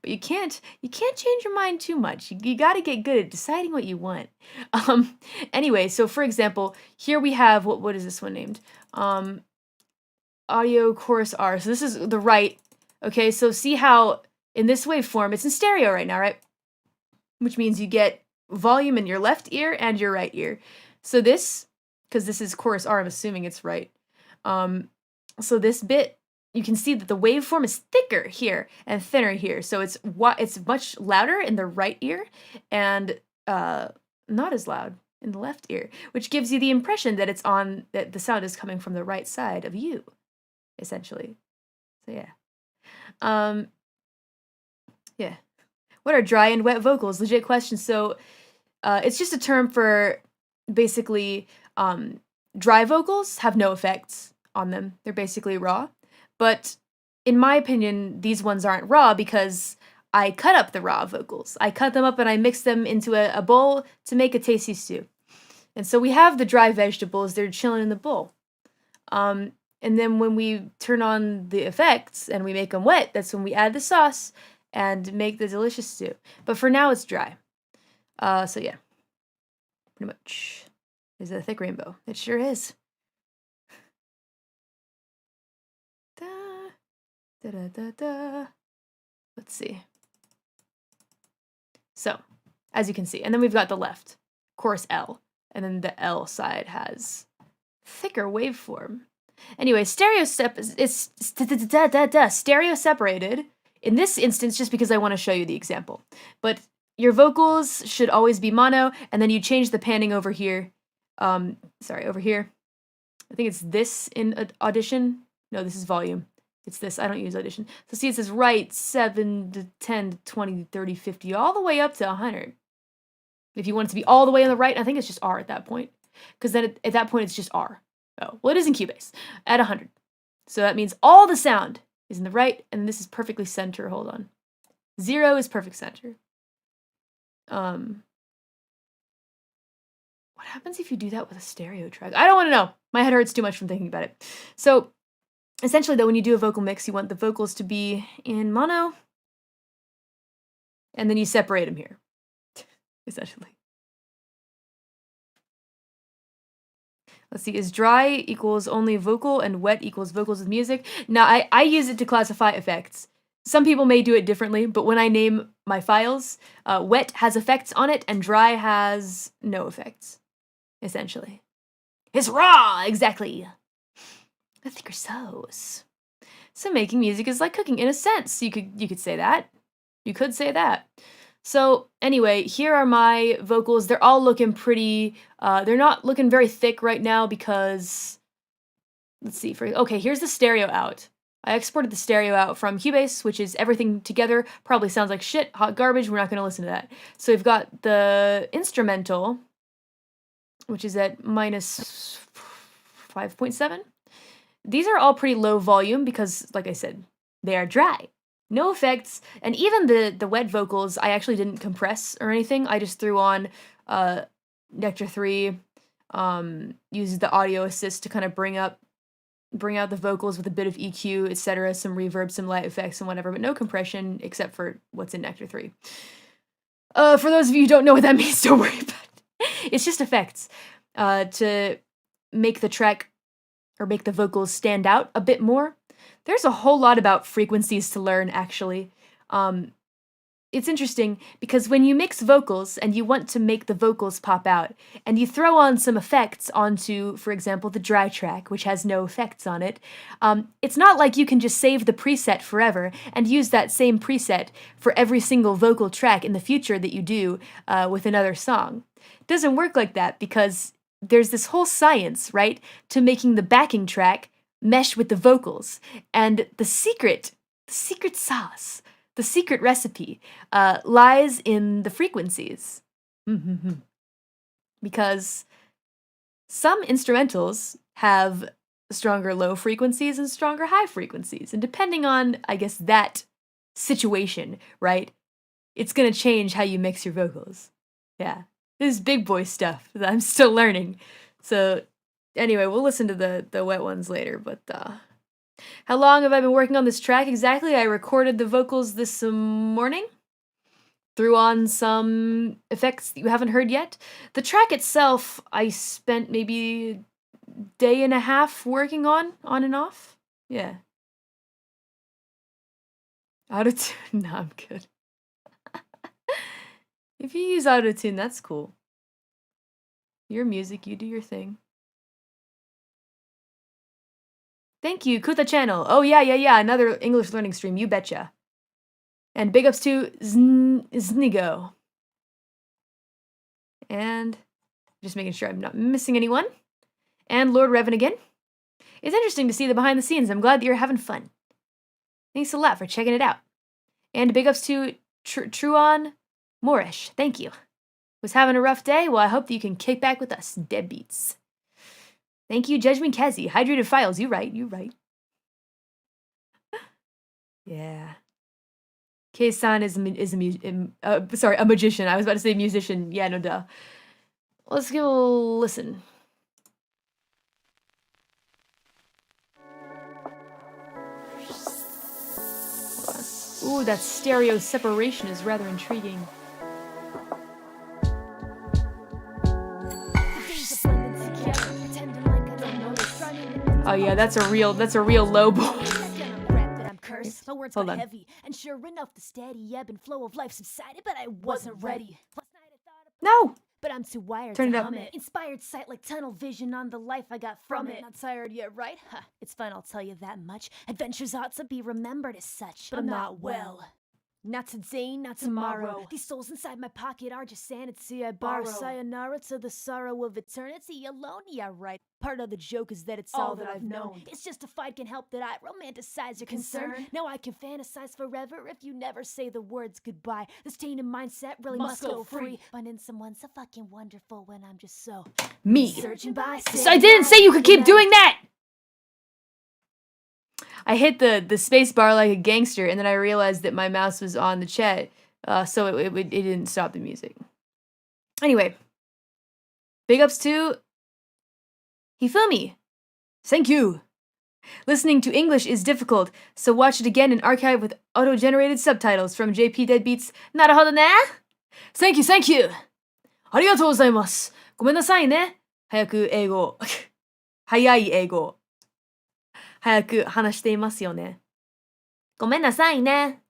But you can't change your mind too much. You gotta get good at deciding what you want. Anyway, so for example, here we have, what is this one named? Audio chorus R. So this is the right. Okay, so see how in this waveform, it's in stereo right now, right? Which means you get volume in your left ear and your right ear. So this, because this is chorus R, I'm assuming it's right. So this bit, you can see that the waveform is thicker here and thinner here. So it's much louder in the right ear and not as loud in the left ear, which gives you the impression that that the sound is coming from the right side of you, essentially. So yeah. Yeah. What are dry and wet vocals? Legit question. So it's just a term for basically dry vocals have no effects on them. They're basically raw. But in my opinion, these ones aren't raw because I cut up the raw vocals. I cut them up and I mix them into a bowl to make a tasty stew. And so we have the dry vegetables, they're chilling in the bowl. And then when we turn on the effects and we make them wet, that's when we add the sauce and make the delicious stew. But for now, it's dry. So yeah. Pretty much. Is it a thick rainbow? It sure is. Da, da, da, da, da. Let's see. So, as you can see, and then we've got the left, chorus L, and then the L side has thicker waveform. Anyway, stereo separated. In this instance, just because I want to show you the example. But your vocals should always be mono, and then you change the panning over here. Over here. I think it's this in Audition. No, this is volume. It's this. I don't use Audition. So see, it says right 7 to 10 to 20 to 30, 50, all the way up to 100. If you want it to be all the way on the right, I think it's just R at that point. Because then at that point, it's just R. Oh, well, it is in Cubase at 100. So that means all the sound is in the right, and this is perfectly center. Hold on. 0 is perfect center. What happens if you do that with a stereo track? I don't want to know. My head hurts too much from thinking about it. So essentially, though, when you do a vocal mix, you want the vocals to be in mono, and then you separate them here, essentially. Let's see, is dry equals only vocal and wet equals vocals with music? Now, I use it to classify effects. Some people may do it differently, but when I name my files, wet has effects on it and dry has no effects, essentially. It's raw, exactly. A thicker sauce. So making music is like cooking in a sense. You could say that. You could say that. So anyway, here are my vocals. They're all looking pretty, they're not looking very thick right now because, let's see, okay, here's the stereo out. I exported the stereo out from Cubase, which is everything together. Probably sounds like shit, hot garbage. We're not going to listen to that. So we've got the instrumental, which is at minus 5.7. These are all pretty low volume because, like I said, they are dry. No effects. And even the wet vocals, I actually didn't compress or anything. I just threw on Nectar 3, used the audio assist to kind of bring out the vocals with a bit of EQ, etc., some reverb, some light effects, and whatever, but no compression except for what's in Nectar 3. For those of you who don't know what that means, don't worry about it. It's just effects to make the track or make the vocals stand out a bit more. There's a whole lot about frequencies to learn, actually. It's interesting because when you mix vocals and you want to make the vocals pop out, and you throw on some effects onto, for example, the dry track, which has no effects on it, it's not like you can just save the preset forever and use that same preset for every single vocal track in the future that you do with another song. It doesn't work like that because there's this whole science, right, to making the backing track mesh with the vocals. And the secret sauce, the secret recipe lies in the frequencies. Because some instrumentals have stronger low frequencies and stronger high frequencies. And depending on, I guess, that situation, right, it's going to change how you mix your vocals. Yeah. This is big boy stuff that I'm still learning. So anyway, we'll listen to the wet ones later. But how long have I been working on this track exactly? I recorded the vocals this morning. Threw on some effects that you haven't heard yet. The track itself, I spent maybe a day and a half working on and off. Yeah. Autotune? No, I'm good. If you use autotune, that's cool. Your music, you do your thing. Thank you, Kuta Channel. Oh, yeah. Another English learning stream, you betcha. And big ups to Znigo. And just making sure I'm not missing anyone. And Lord Revan again. It's interesting to see the behind the scenes. I'm glad that you're having fun. Thanks a lot for checking it out. And big ups to Truon Moorish. Thank you. Was having a rough day? Well, I hope that you can kick back with us, deadbeats. Thank you, Judgment Kazi. Hydrated Files. You right. Yeah. Kei-san is a magician. I was about to say musician. Yeah, no duh. Let's give a listen. Ooh, that stereo separation is rather intriguing. Oh yeah, that's a real low boy. Hold on. Heavy, and sure enough, the steady ebb and flow of life subsided, but I wasn't ready. Last night I thought No! But I'm too wired Turn to it up. hum it. Inspired sight like tunnel vision on the life I got from it. Not tired yet, right? Huh, it's fine, I'll tell you that much. Adventures ought to be remembered as such, but I'm not well. Not today, not tomorrow. These souls inside my pocket are just sanity I borrow. Sayonara to the sorrow of eternity alone, yeah, right. Part of the joke is that it's all that I've known. It's just a fight can help that I romanticize your concern. Now I can fantasize forever if you never say the words goodbye. This tainted mindset really must go free. Finding someone so fucking wonderful when I'm just so me. Searching by. So I didn't say you could keep doing that! I hit the space bar like a gangster, and then I realized that my mouse was on the chat, so it didn't stop the music. Anyway, big ups to Hifumi. Thank you. Listening to English is difficult, so watch it again in archive with auto-generated subtitles from JP Deadbeats. なるほどね. Thank you. ありがとうございます。ごめんなさいね。早い英語。早く話していますよね。ごめんなさいね。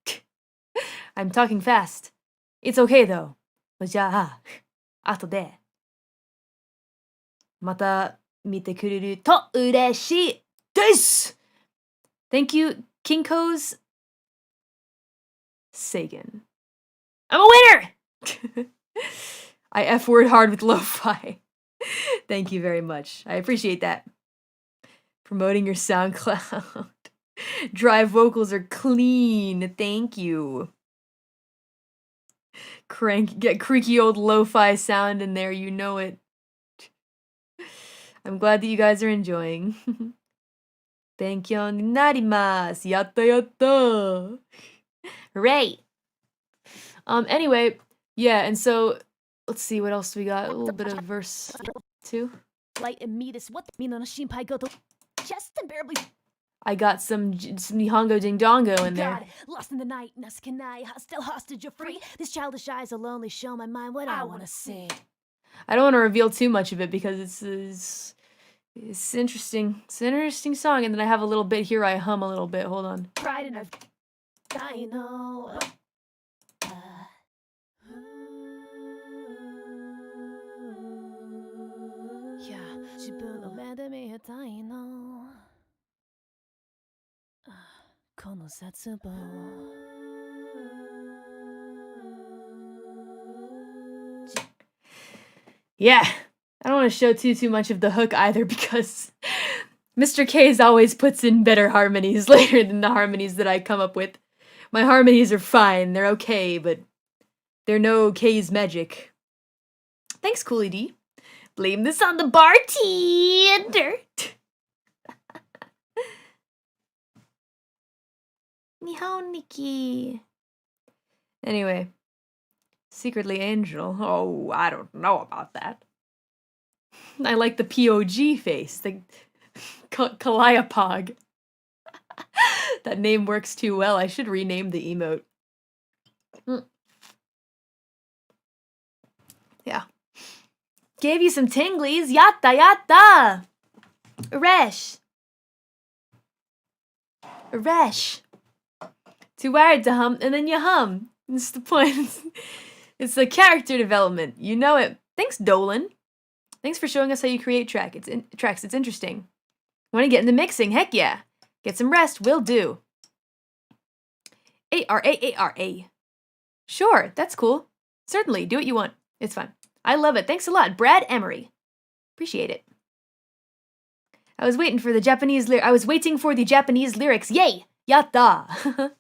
I'm talking fast. It's okay though. じゃあ、後でまた見てくれると嬉しいです。Thank you, Kinko's Sagan. I'm a winner! I F-word hard with lo-fi. Thank you very much. I appreciate that. Promoting your SoundCloud. Drive vocals are clean. Thank you. Get creaky old lo-fi sound in there. You know it. I'm glad that you guys are enjoying. 勉強になります。やったやった. Hooray. Anyway, yeah, and so let's see what else we got. A little bit of verse 2. Light and meet us. What the mean on a shinpai go to just unbearably. I got some Nihongo Ding Dongo in there. God, lost in the night, Nasukanai, still hostage or free. These childish eyes will only show my mind what I want to see. I don't want to reveal too much of it because it's interesting. It's an interesting song, and then I have a little bit here. I hum a little bit. Hold on. Pride in our I know. Yeah, 自分の目で見えたいの。この絶望。Yeah, I don't want to show too much of the hook either because Mr. K's always puts in better harmonies later than the harmonies that I come up with. My harmonies are fine, they're okay, but they're no K's magic. Thanks, Coolie D. Blame this on the bartender. Nihon Nikki. Anyway, secretly Angel. Oh, I don't know about that. I like the POG face, the Calliope. That name works too well. I should rename the emote. Yeah. Gave you some tinglies. Yatta yatta. Resh. Resh. Too wired to hum, and then you hum. That's the point. It's the character development. You know it. Thanks, Dolan. Thanks for showing us how you create tracks. It's interesting. Want to get into mixing? Heck yeah. Get some rest. Will do. A-R-A-A-R-A. Sure, that's cool. Certainly, do what you want. It's fun. I love it. Thanks a lot, Brad Emery. Appreciate it. I was waiting for the Japanese lyrics. Yay! Yatta!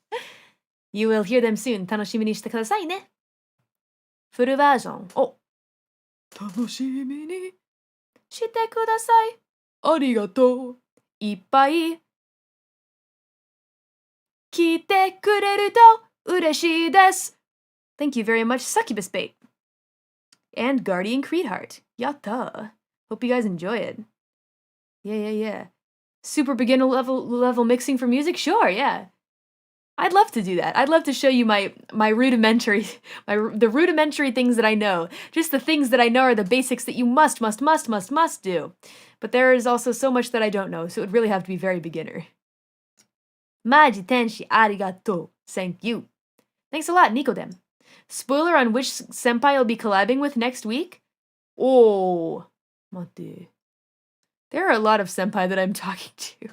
You will hear them soon. 楽しみにしてくださいね。フルバージョン。お。楽しみにしてください。ありがとう。いっぱい聞いてくれると嬉しいです。Thank you very much, Succubus Bait. And Guardian Creedheart. Yatta. Hope you guys enjoy it. Yeah. Super beginner level mixing for music? Sure, yeah. I'd love to do that. I'd love to show you my rudimentary, the rudimentary things that I know. Just the things that I know are the basics that you must do. But there is also so much that I don't know, so it would really have to be very beginner. Maji tenshi arigato. Thank you. Thanks a lot, Nikodem. Spoiler on which senpai I'll be collabing with next week? Oh, mate. There are a lot of senpai that I'm talking to.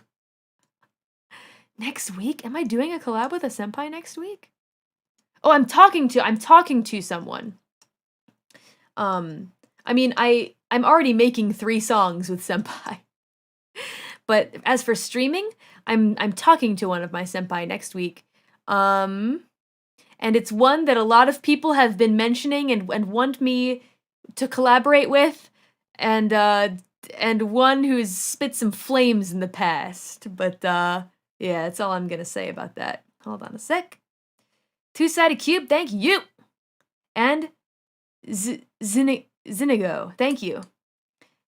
Next week? Am I doing a collab with a senpai next week? Oh, I'm talking to someone. I mean, I'm already making 3 songs with senpai. But as for streaming, I'm talking to one of my senpai next week. And it's one that a lot of people have been mentioning and want me to collaborate with, and one who's spit some flames in the past. But yeah, that's all I'm gonna say about that. Hold on a sec. Two-sided cube, thank you. And Zinigo, thank you.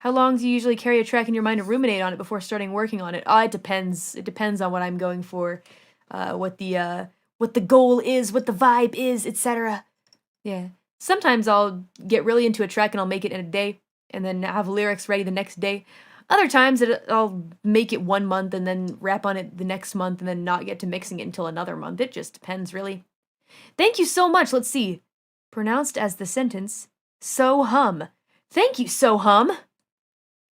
How long do you usually carry a track in your mind to ruminate on it before starting working on it? It depends. It depends on what I'm going for, what the goal is, what the vibe is, etc. Yeah. Sometimes I'll get really into a track and I'll make it in a day, and then have lyrics ready the next day. Other times I'll make it 1 month and then rap on it the next month and then not get to mixing it until another month. It just depends, really. Thank you so much. Let's see. Pronounced as the sentence, so hum. Thank you, so hum.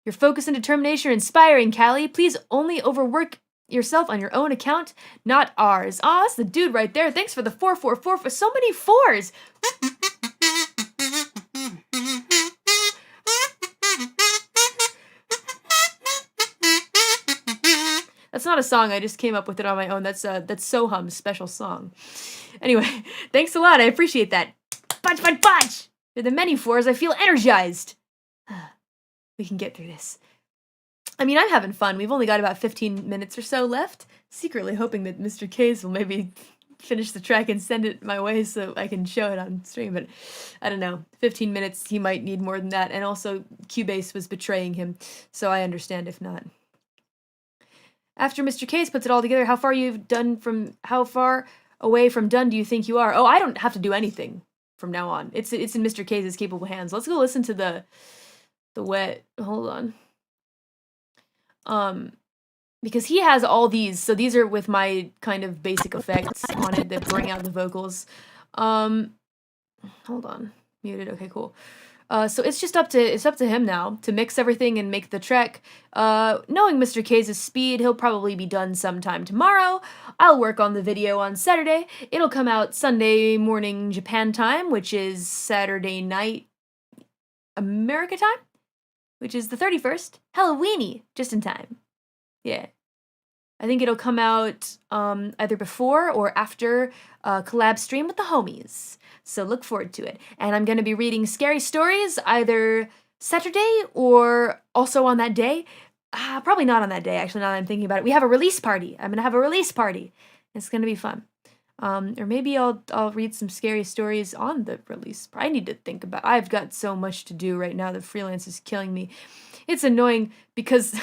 Your focus and determination are inspiring, Callie. Please only overwork yourself on your own account, not ours. Aw, that's the dude right there. Thanks for the 444 for so many 4s. That's not a song, I just came up with it on my own. That's Soham's special song. Anyway, thanks a lot, I appreciate that. Punch! For the many 4s, I feel energized. We can get through this. I mean, I'm having fun. We've only got about 15 minutes or so left. Secretly hoping that Mr. K's will maybe finish the track and send it my way so I can show it on stream, but I don't know. 15 minutes, he might need more than that, and also Cubase was betraying him, so I understand if not. After Mr. Case puts it all together, how far away from done do you think you are? Oh, I don't have to do anything from now on. It's in Mr. Case's capable hands. Let's go listen to the wet. Hold on. Because he has all these, so these are with my kind of basic effects on it that bring out the vocals. Hold on. Muted. Okay, cool. So it's up to him now to mix everything and make the track. Knowing Mr. K's speed, he'll probably be done sometime tomorrow. I'll work on the video on Saturday. It'll come out Sunday morning Japan time, which is Saturday night America time. which is the 31st, Halloweeny, just in time. Yeah. I think it'll come out either before or after a collab stream with the homies. So look forward to it. And I'm going to be reading scary stories either Saturday or also on that day. Probably not on that day, actually, now that I'm thinking about it. We have a release party. I'm going to have a release party. It's going to be fun. Or maybe I'll read some scary stories on the release. I need to think about. I've got so much to do right now. The freelance is killing me. It's annoying because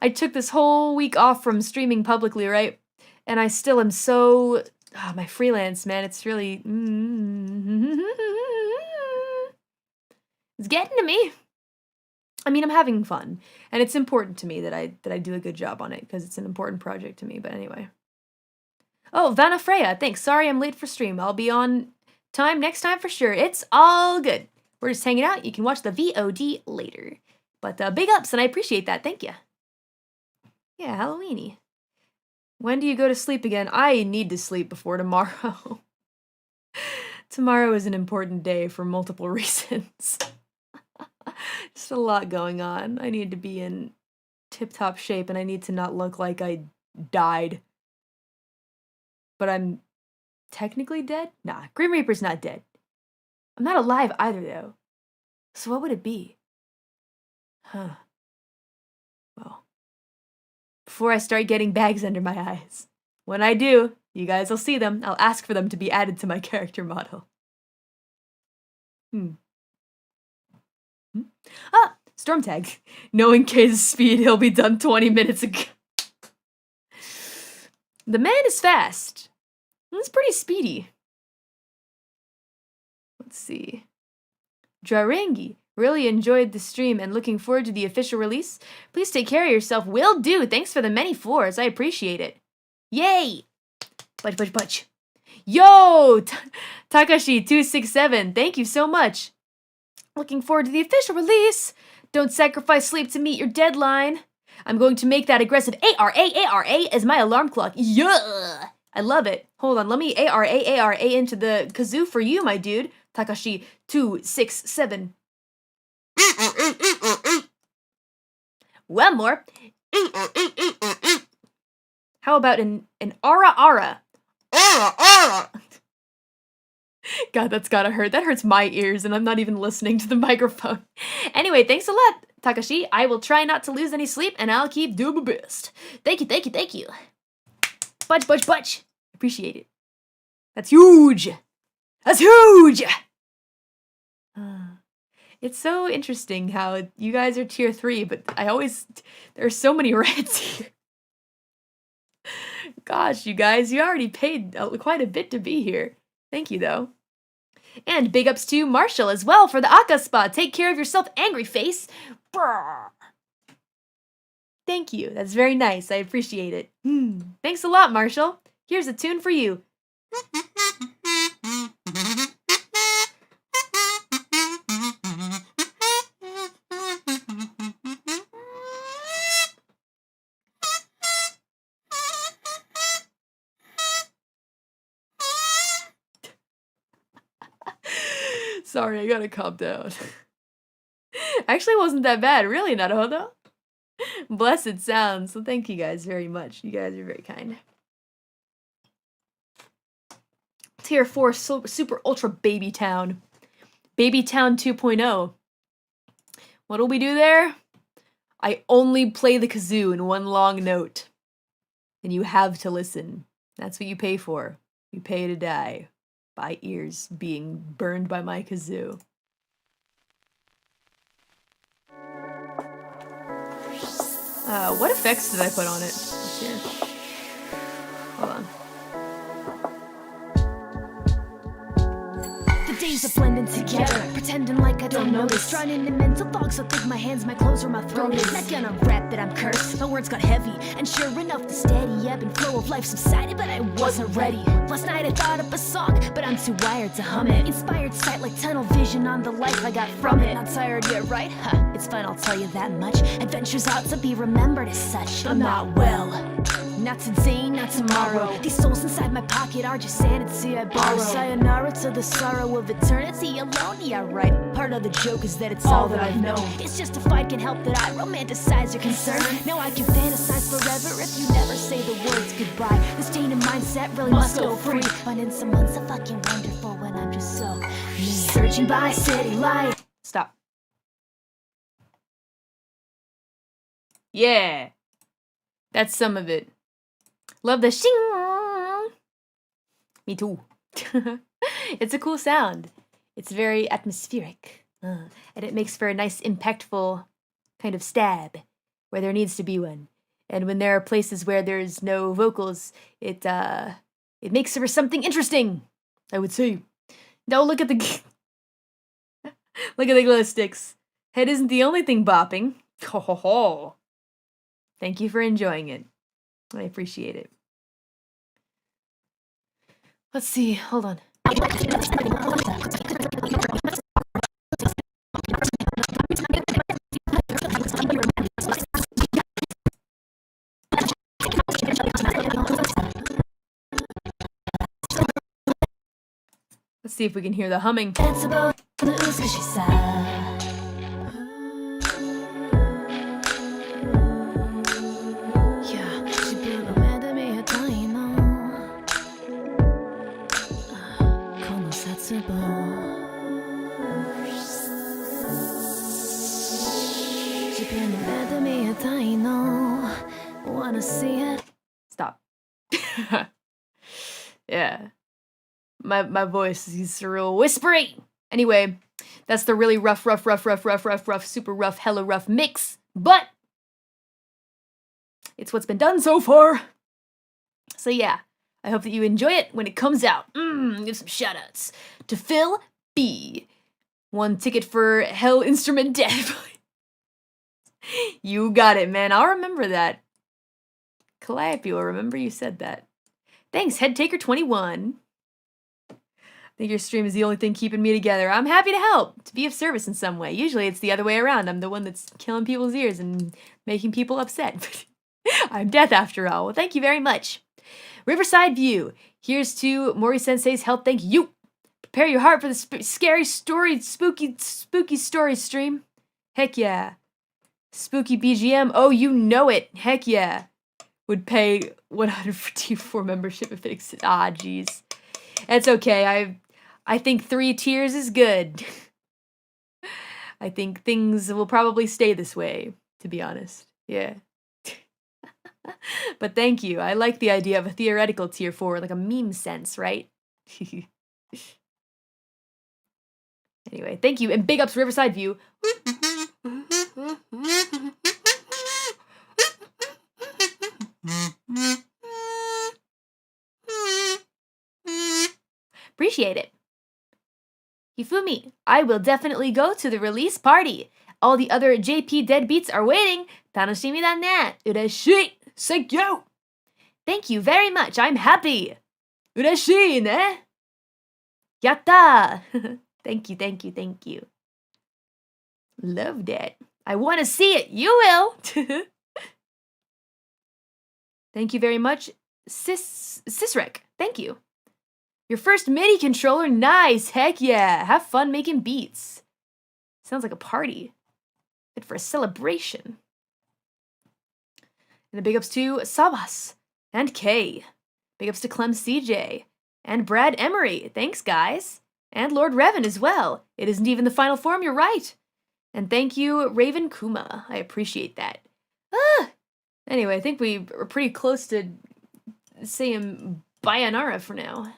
I took this whole week off from streaming publicly, right? And I still am so my freelance, man. It's really it's getting to me. I mean, I'm having fun, and it's important to me that I do a good job on it because it's an important project to me. But anyway. Oh, Vanna Freya, thanks. Sorry I'm late for stream. I'll be on time next time for sure. It's all good. We're just hanging out. You can watch the VOD later. But big ups, and I appreciate that. Thank you. Yeah, Halloweeny. When do you go to sleep again? I need to sleep before tomorrow. Tomorrow is an important day for multiple reasons. Just a lot going on. I need to be in tip-top shape, and I need to not look like I died. But I'm technically dead? Nah, Grim Reaper's not dead. I'm not alive either, though. So what would it be? Huh. Well, before I start getting bags under my eyes. When I do, you guys will see them. I'll ask for them to be added to my character model. Ah, Storm Tag. Knowing K's speed, he'll be done 20 minutes ago. The man is fast. It's pretty speedy. Let's see. Drarengi. Really enjoyed the stream and looking forward to the official release. Please take care of yourself. Will do. Thanks for the many floors. I appreciate it. Yay! Budge. Yo! Takashi267. Thank you so much. Looking forward to the official release. Don't sacrifice sleep to meet your deadline. I'm going to make that aggressive ARA as my alarm clock. Yeah! I love it. Hold on, let me ARA into the kazoo for you, my dude. Takashi267. One more. How about an ara? God, that's gotta hurt. That hurts my ears, and I'm not even listening to the microphone. Anyway, thanks a lot, Takashi. I will try not to lose any sleep, and I'll keep doing my best. Thank you. Budge. Appreciate it. That's huge. It's so interesting how you guys are tier 3, but there's so many reds here. Gosh, you guys, you already paid quite a bit to be here. Thank you, though. And big ups to Marshall as well for the Aka Spa. Take care of yourself, angry face. Brr. Thank you. That's very nice. I appreciate it. Thanks a lot, Marshall. Here's a tune for you. Sorry, I gotta calm down. Actually, wasn't that bad. Really, Naruhodo? Blessed sounds. So thank you guys very much. You guys are very kind. Tier 4 Super Ultra Baby Town. Baby Town 2.0. What'll we do there? I only play the kazoo in one long note. And you have to listen. That's what you pay for. You pay to die. By ears being burned by my kazoo. What effects did I put on it? Here. Hold on. Days of blending together, pretending like I don't notice. Drowning in mental thoughts, so think my hands, my clothes, where my throat is. Not gonna rap that I'm cursed. My words got heavy, and sure enough, the steady ebb and flow of life subsided, but I wasn't ready. Last night I thought up a song, but I'm too wired to hum it. Inspired sight like tunnel vision on the life I got from it. Not tired yet, right? It's fine, I'll tell you that much. Adventures out to be remembered as such. I'm not well. not today, not tomorrow. These souls inside my pocket are just sanity I borrow. Sayonara to the sorrow of eternity alone. Yeah, right. Part of the joke is that it's all that I've known. It's just if I can help that I romanticize your concern. Now I can fantasize forever if you never say the words goodbye. This tainted mindset really must go free. Finding someone so fucking wonderful when I'm just so me. Searching by city light. Stop. Yeah. That's some of it. Love the shing. Me too. It's a cool sound. It's very atmospheric. And it makes for a nice, impactful kind of stab where there needs to be one. And when there are places where there's no vocals, it makes for something interesting, I would say. Now look at the look at the glow sticks. Head isn't the only thing bopping. Ho ho ho. Thank you for enjoying it. I appreciate it. Let's see. Hold on. Let's see if we can hear the humming. Wanna see it? Stop. Yeah. My voice is real whispery. Anyway, that's the really rough, super rough, hella rough mix. But it's what's been done so far. So yeah, I hope that you enjoy it when it comes out. Give some shoutouts to Phil B. 1 ticket for Hell Instrument Death. You got it, man. I'll remember that. Calliope will remember you said that. Thanks, Headtaker21. I think your stream is the only thing keeping me together. I'm happy to help, to be of service in some way. Usually it's the other way around. I'm the one that's killing people's ears and making people upset. I'm death after all. Well, thank you very much. Riverside View. Here's to Mori Sensei's help. Thank you. Prepare your heart for the scary story, spooky story stream. Heck yeah. Spooky BGM. Oh, you know it. Heck yeah. Would pay 100 for T4 membership if it exists. Ah, jeez. It's okay. I think 3 tiers is good. I think things will probably stay this way, to be honest. Yeah. But thank you. I like the idea of a theoretical tier 4, like a meme sense, right? Anyway, thank you. And big ups Riverside View. Appreciate it. Hifumi, I will definitely go to the release party. All the other JP deadbeats are waiting. 楽しみだね. 嬉しい. Thank you. Thank you very much. I'm happy. 嬉しいね. Yatta. Thank you. Love that. I want to see it. You will. Thank you very much, Sisrek. Thank you. Your first MIDI controller, nice. Heck yeah. Have fun making beats. Sounds like a party. Good for a celebration. And the big ups to Sabas and Kay. Big ups to Clem CJ and Brad Emery. Thanks, guys. And Lord Revan as well. It isn't even the final form, you're right. And thank you, Raven Kuma. I appreciate that. Anyway, I think we are pretty close to saying Bayanara for now.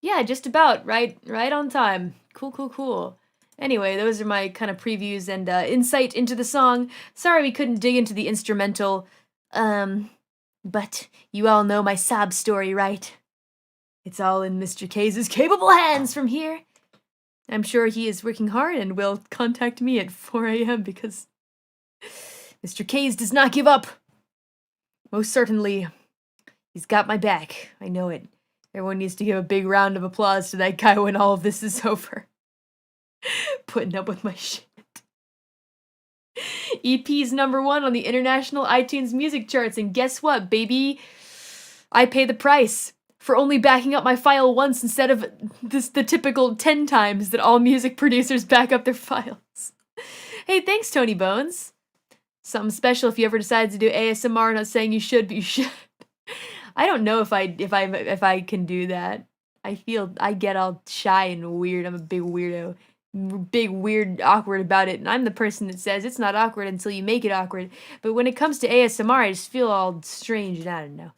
Yeah, just about. Right on time. Cool. Anyway, those are my kind of previews and insight into the song. Sorry we couldn't dig into the instrumental. But you all know my sob story, right? It's all in Mr. K's capable hands from here. I'm sure he is working hard and will contact me at 4 a.m. because Mr. K's does not give up. Most certainly, he's got my back. I know it. Everyone needs to give a big round of applause to that guy when all of this is over. Putting up with my shit. EP's #1 on the international iTunes music charts, and guess what, baby? I pay the price for only backing up my file once instead of the typical 10 times that all music producers back up their files. Hey, thanks, Tony Bones. Something special if you ever decide to do ASMR. Not saying you should, but you should. I don't know if I can do that. I get all shy and weird. I'm a big weirdo. Big, weird, awkward about it, and I'm the person that says it's not awkward until you make it awkward. But when it comes to ASMR, I just feel all strange, and I don't know.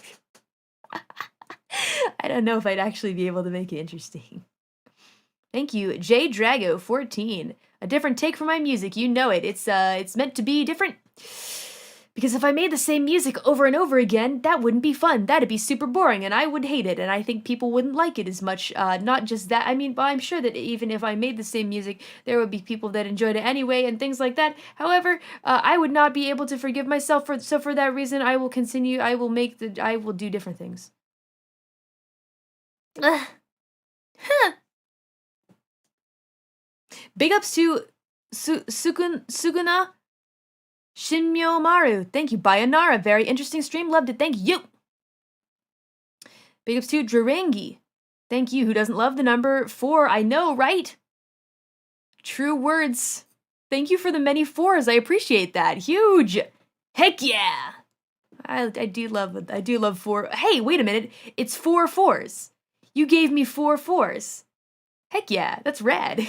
I don't know if I'd actually be able to make it interesting. Thank you, J Drago 14. A different take for my music, you know it. It's meant to be different. Because if I made the same music over and over again, that wouldn't be fun. That'd be super boring, and I would hate it, and I think people wouldn't like it as much. Not just that, I mean, I'm sure that even if I made the same music, there would be people that enjoyed it anyway, and things like that. However, I would not be able to forgive myself, so for that reason, I will continue, I will do different things. Big ups to Suguna Shinmyo Maru. Thank you, Bayanara. Very interesting stream. Loved it. Thank you. Big ups to Drarangi. Thank you. Who doesn't love the number 4? I know, right? True words. Thank you for the many 4s. I appreciate that. Huge. Heck yeah. I do love 4. Hey, wait a minute. It's 4 4s. You gave me 4 4s. Heck yeah. That's rad.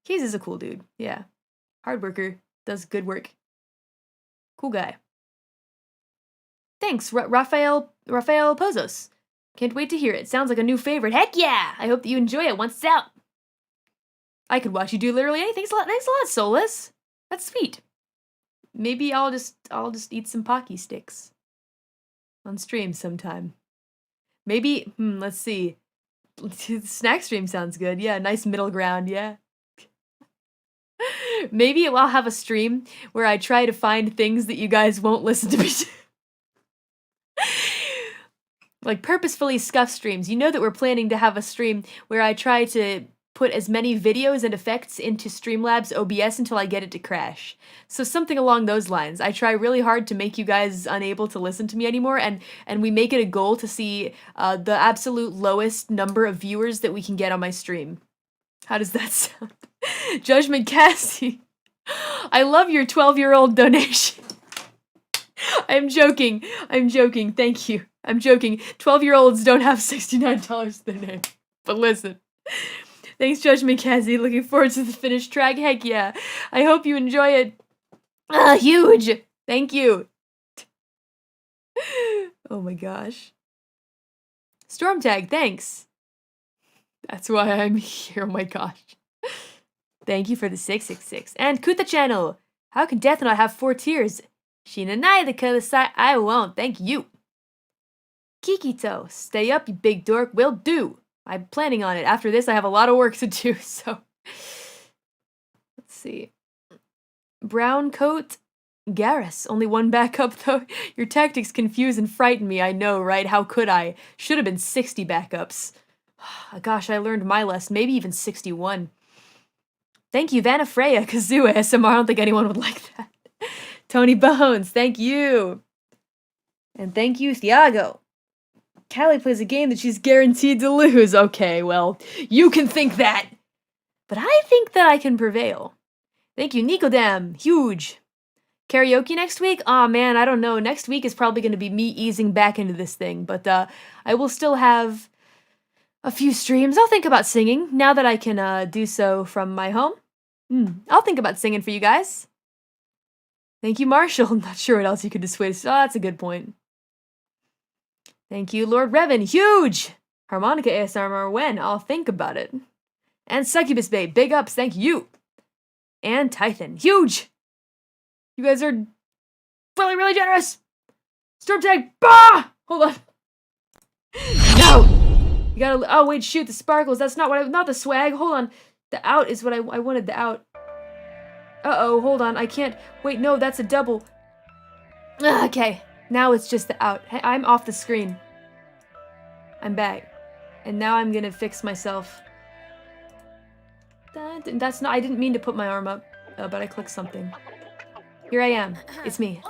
Keys is a cool dude. Yeah. Hard worker. Does good work. Cool guy. Thanks, Rafael Pozos. Can't wait to hear it. Sounds like a new favorite. Heck yeah! I hope that you enjoy it once it's out. I could watch you do literally anything. Thanks a lot, Solus. That's sweet. Maybe I'll just eat some Pocky sticks on stream sometime. Maybe, let's see. Snack stream sounds good. Yeah, nice middle ground, yeah. Maybe I'll have a stream where I try to find things that you guys won't listen to me do. Like purposefully scuffed streams. You know that we're planning to have a stream where I try to put as many videos and effects into Streamlabs OBS until I get it to crash. So something along those lines. I try really hard to make you guys unable to listen to me anymore, and we make it a goal to see the absolute lowest number of viewers that we can get on my stream. How does that sound? Judgment Cassie. I love your 12-year-old donation. I'm joking. Thank you. I'm joking. 12-year-olds don't have $69 to their name. But listen. Thanks, Judgment Cassie. Looking forward to the finished track. Heck yeah. I hope you enjoy it. Huge. Thank you. Oh my gosh. Stormtag, thanks. That's why I'm here. Oh my gosh. Thank you for the 666. And Kuta channel. How can Death not have 4 tiers? Shinanai the Kulasai. I won't. Thank you. Kikito. Stay up, you big dork. Will do. I'm planning on it. After this, I have a lot of work to do, so. Let's see. Brown coat. Garrus. Only 1 backup, though. Your tactics confuse and frighten me. I know, right? How could I? Should have been 60 backups. Gosh, I learned my lesson. Maybe even 61. Thank you, Vanna Freya, Kazoo ASMR. I don't think anyone would like that. Tony Bones, thank you. And thank you, Thiago. Callie plays a game that she's guaranteed to lose. Okay, well, you can think that. But I think that I can prevail. Thank you, Nicodem. Huge. Karaoke next week? Aw, man, I don't know. Next week is probably going to be me easing back into this thing. But I will still have a few streams. I'll think about singing now that I can do so from my home. I'll think about singing for you guys. Thank you, Marshall. I'm not sure what else you could dissuade us. Oh, that's a good point. Thank you, Lord Revan. Huge! Harmonica ASMR when? I'll think about it. And Succubus Babe. Big ups. Thank you. And Tython. Huge! You guys are really, really generous. Storm tag. Bah! Hold on. No! You gotta. Oh, wait, shoot. The sparkles. That's not what I. Not the swag. Hold on. The out is what I wanted. The out. Uh-oh. Hold on. I can't. Wait, no, that's a double. Okay. Now it's just the out. Hey, I'm off the screen. I'm back. And now I'm gonna fix myself. That's not. I didn't mean to put my arm up, but I clicked something. Here I am. It's me.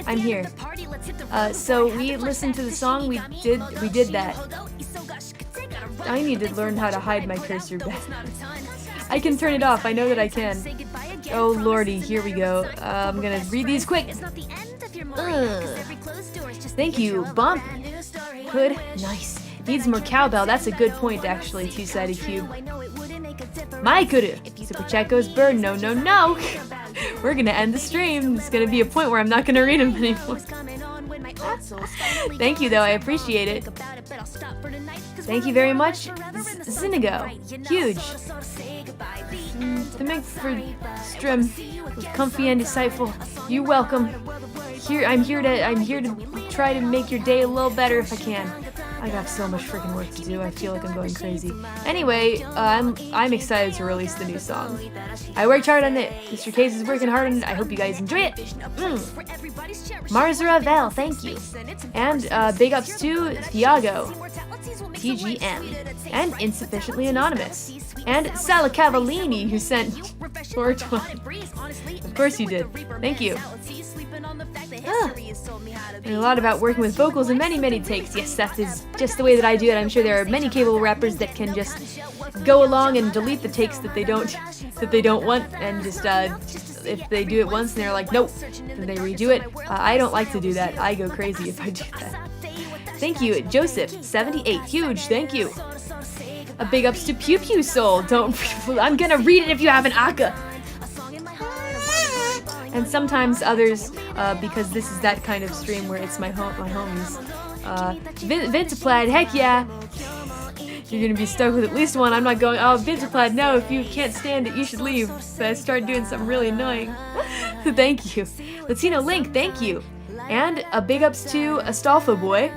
I'm here. So we listened to the song. We did that. I need to learn how to hide my cursor better. I can turn it off. I know that I can. Oh lordy, here we go. I'm gonna read these quick. Thank you, Bump. Good, nice. Needs more cowbell. That's a good point, actually. Two-sided cube. Maikuru. Super chat goes bird. No, no, no. We're gonna end the stream. It's gonna be a point where I'm not gonna read them anymore. Thank you, though. I appreciate it. Thank you very much, Zinigo. Huge. To make for stream was comfy and insightful. You're welcome. I'm here to try to make your day a little better if I can. I got so much freaking work to do. I feel like I'm going crazy. Anyway, I'm excited to release the new song. I worked hard on it. Mr. Case is working hard on it. I hope you guys enjoy it. Marzara Val, thank you. And big ups to Thiago, PGM, and Insufficiently Anonymous, and Sala Cavallini, who sent 420. Of course you did. Thank you. And a lot about working with vocals and many takes. Yes, that is just the way that I do it. I'm sure there are many capable rappers that can just go along and delete the takes that they don't want, and just if they do it once and they're like nope, then they redo it. I don't like to do that. I go crazy if I do that. Thank you, Joseph78. Huge, thank you. A big ups to Pew Pew Soul. I'm gonna read it if you have an aka. And sometimes others, because this is that kind of stream where it's my homies. Vintaplaid, heck yeah! You're gonna be stuck with at least one. I'm not going, oh, Vintaplaid, no, if you can't stand it, you should leave. So I start doing something really annoying. Thank you. Latino Link, thank you. And a big ups to Astolfo Boy.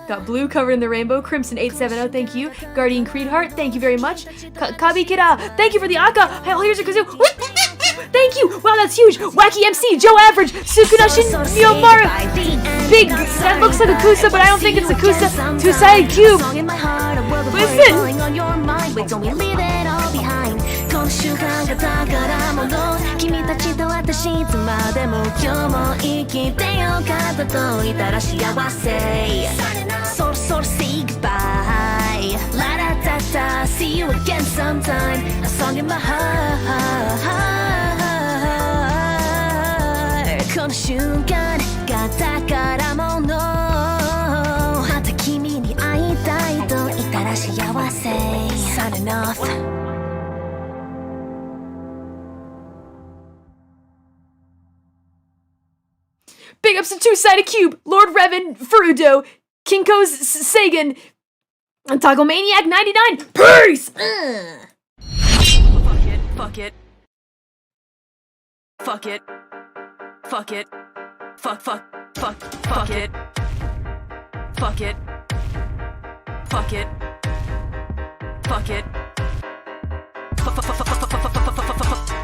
Got blue covered in the rainbow. Crimson 870, thank you. Guardian Creedheart, thank you very much. Kabi Kira, thank you for the aka. Here's your kazoo. Thank you! Wow, that's huge! Wacky MC, Joe Average, Sukunashin, Miyomara! Big, that looks like a Kusa, but I don't think it's a Kusa. Two-sided cube! Listen! Say goodbye. La da da da. See you again sometime. A song in my heart. この瞬間が宝物。また君に会いたいと言ったら幸せ。Signing off. Big ups to Two-Sided Cube, Lord Revan, Furudo, Kinko's Sagan, and Togomaniac 99. Peace! Fuck it. Fuck it. Fuck it. Fuck it. Fuck it. Fuck it. Fuck it. Fuck it. Fuck it.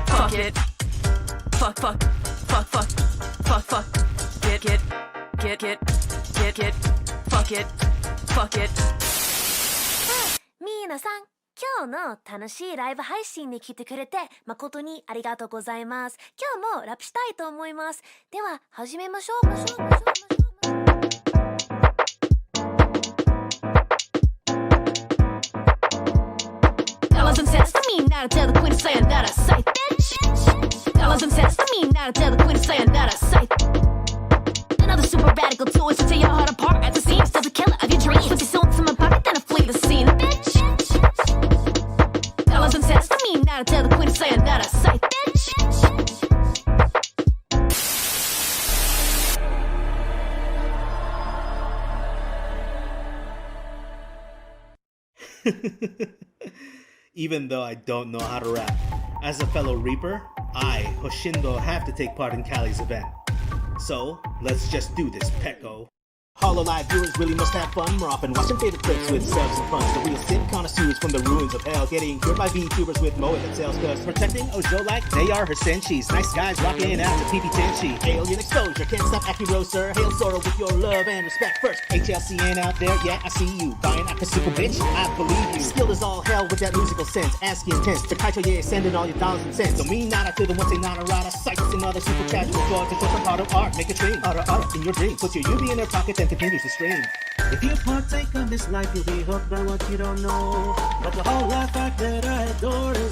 Fuck. Get. Fuck it. Fuck it. 皆さん、今日の楽しいライブ配信に来てくれて誠にありがとうございます。今日もラップしたいと思います。では始めましょう。Dollars and cents to me now to tell the queen to say another sight, bitch. Dollars and cents to me now to tell the queen to say another sight. Another super radical tool is to tear your heart apart at the seams. Still the killer of your dreams. Put your soul into my pocket, then I flee the scene, bitch. Dollars and cents to me now to tell the queen to say another sight, bitch. Even though I don't know how to rap, as a fellow Reaper, I, Hoshindo, have to take part in Callie's event. So, let's just do this, Pecco. Hololive viewers really must have fun. More often watching favorite clips with subs and fun. The real sim connoisseurs from the ruins of hell, getting cured by VTubers with Moe that sells cuz protecting Ojo like they are her senshis. Nice guys rocking out to PP Tenchi. Alien exposure, can't stop Akiro sir. Hail Sora with your love and respect first. HLCN out there, yeah I see you. Buying Akasuko bitch, I believe you. Skill is all hell with that musical sense. Ask intense, the Kaito yeah sending all your dollars and cents. Don't mean nada to the ones say nada rada. Sights and other super casual thoughts. To show some part of art, make a dream. Art in your dream. Put your UV in their pocket and continues to stream. If you partake of this life, you'll be hooked by what you don't know. But the whole life fact that I adore is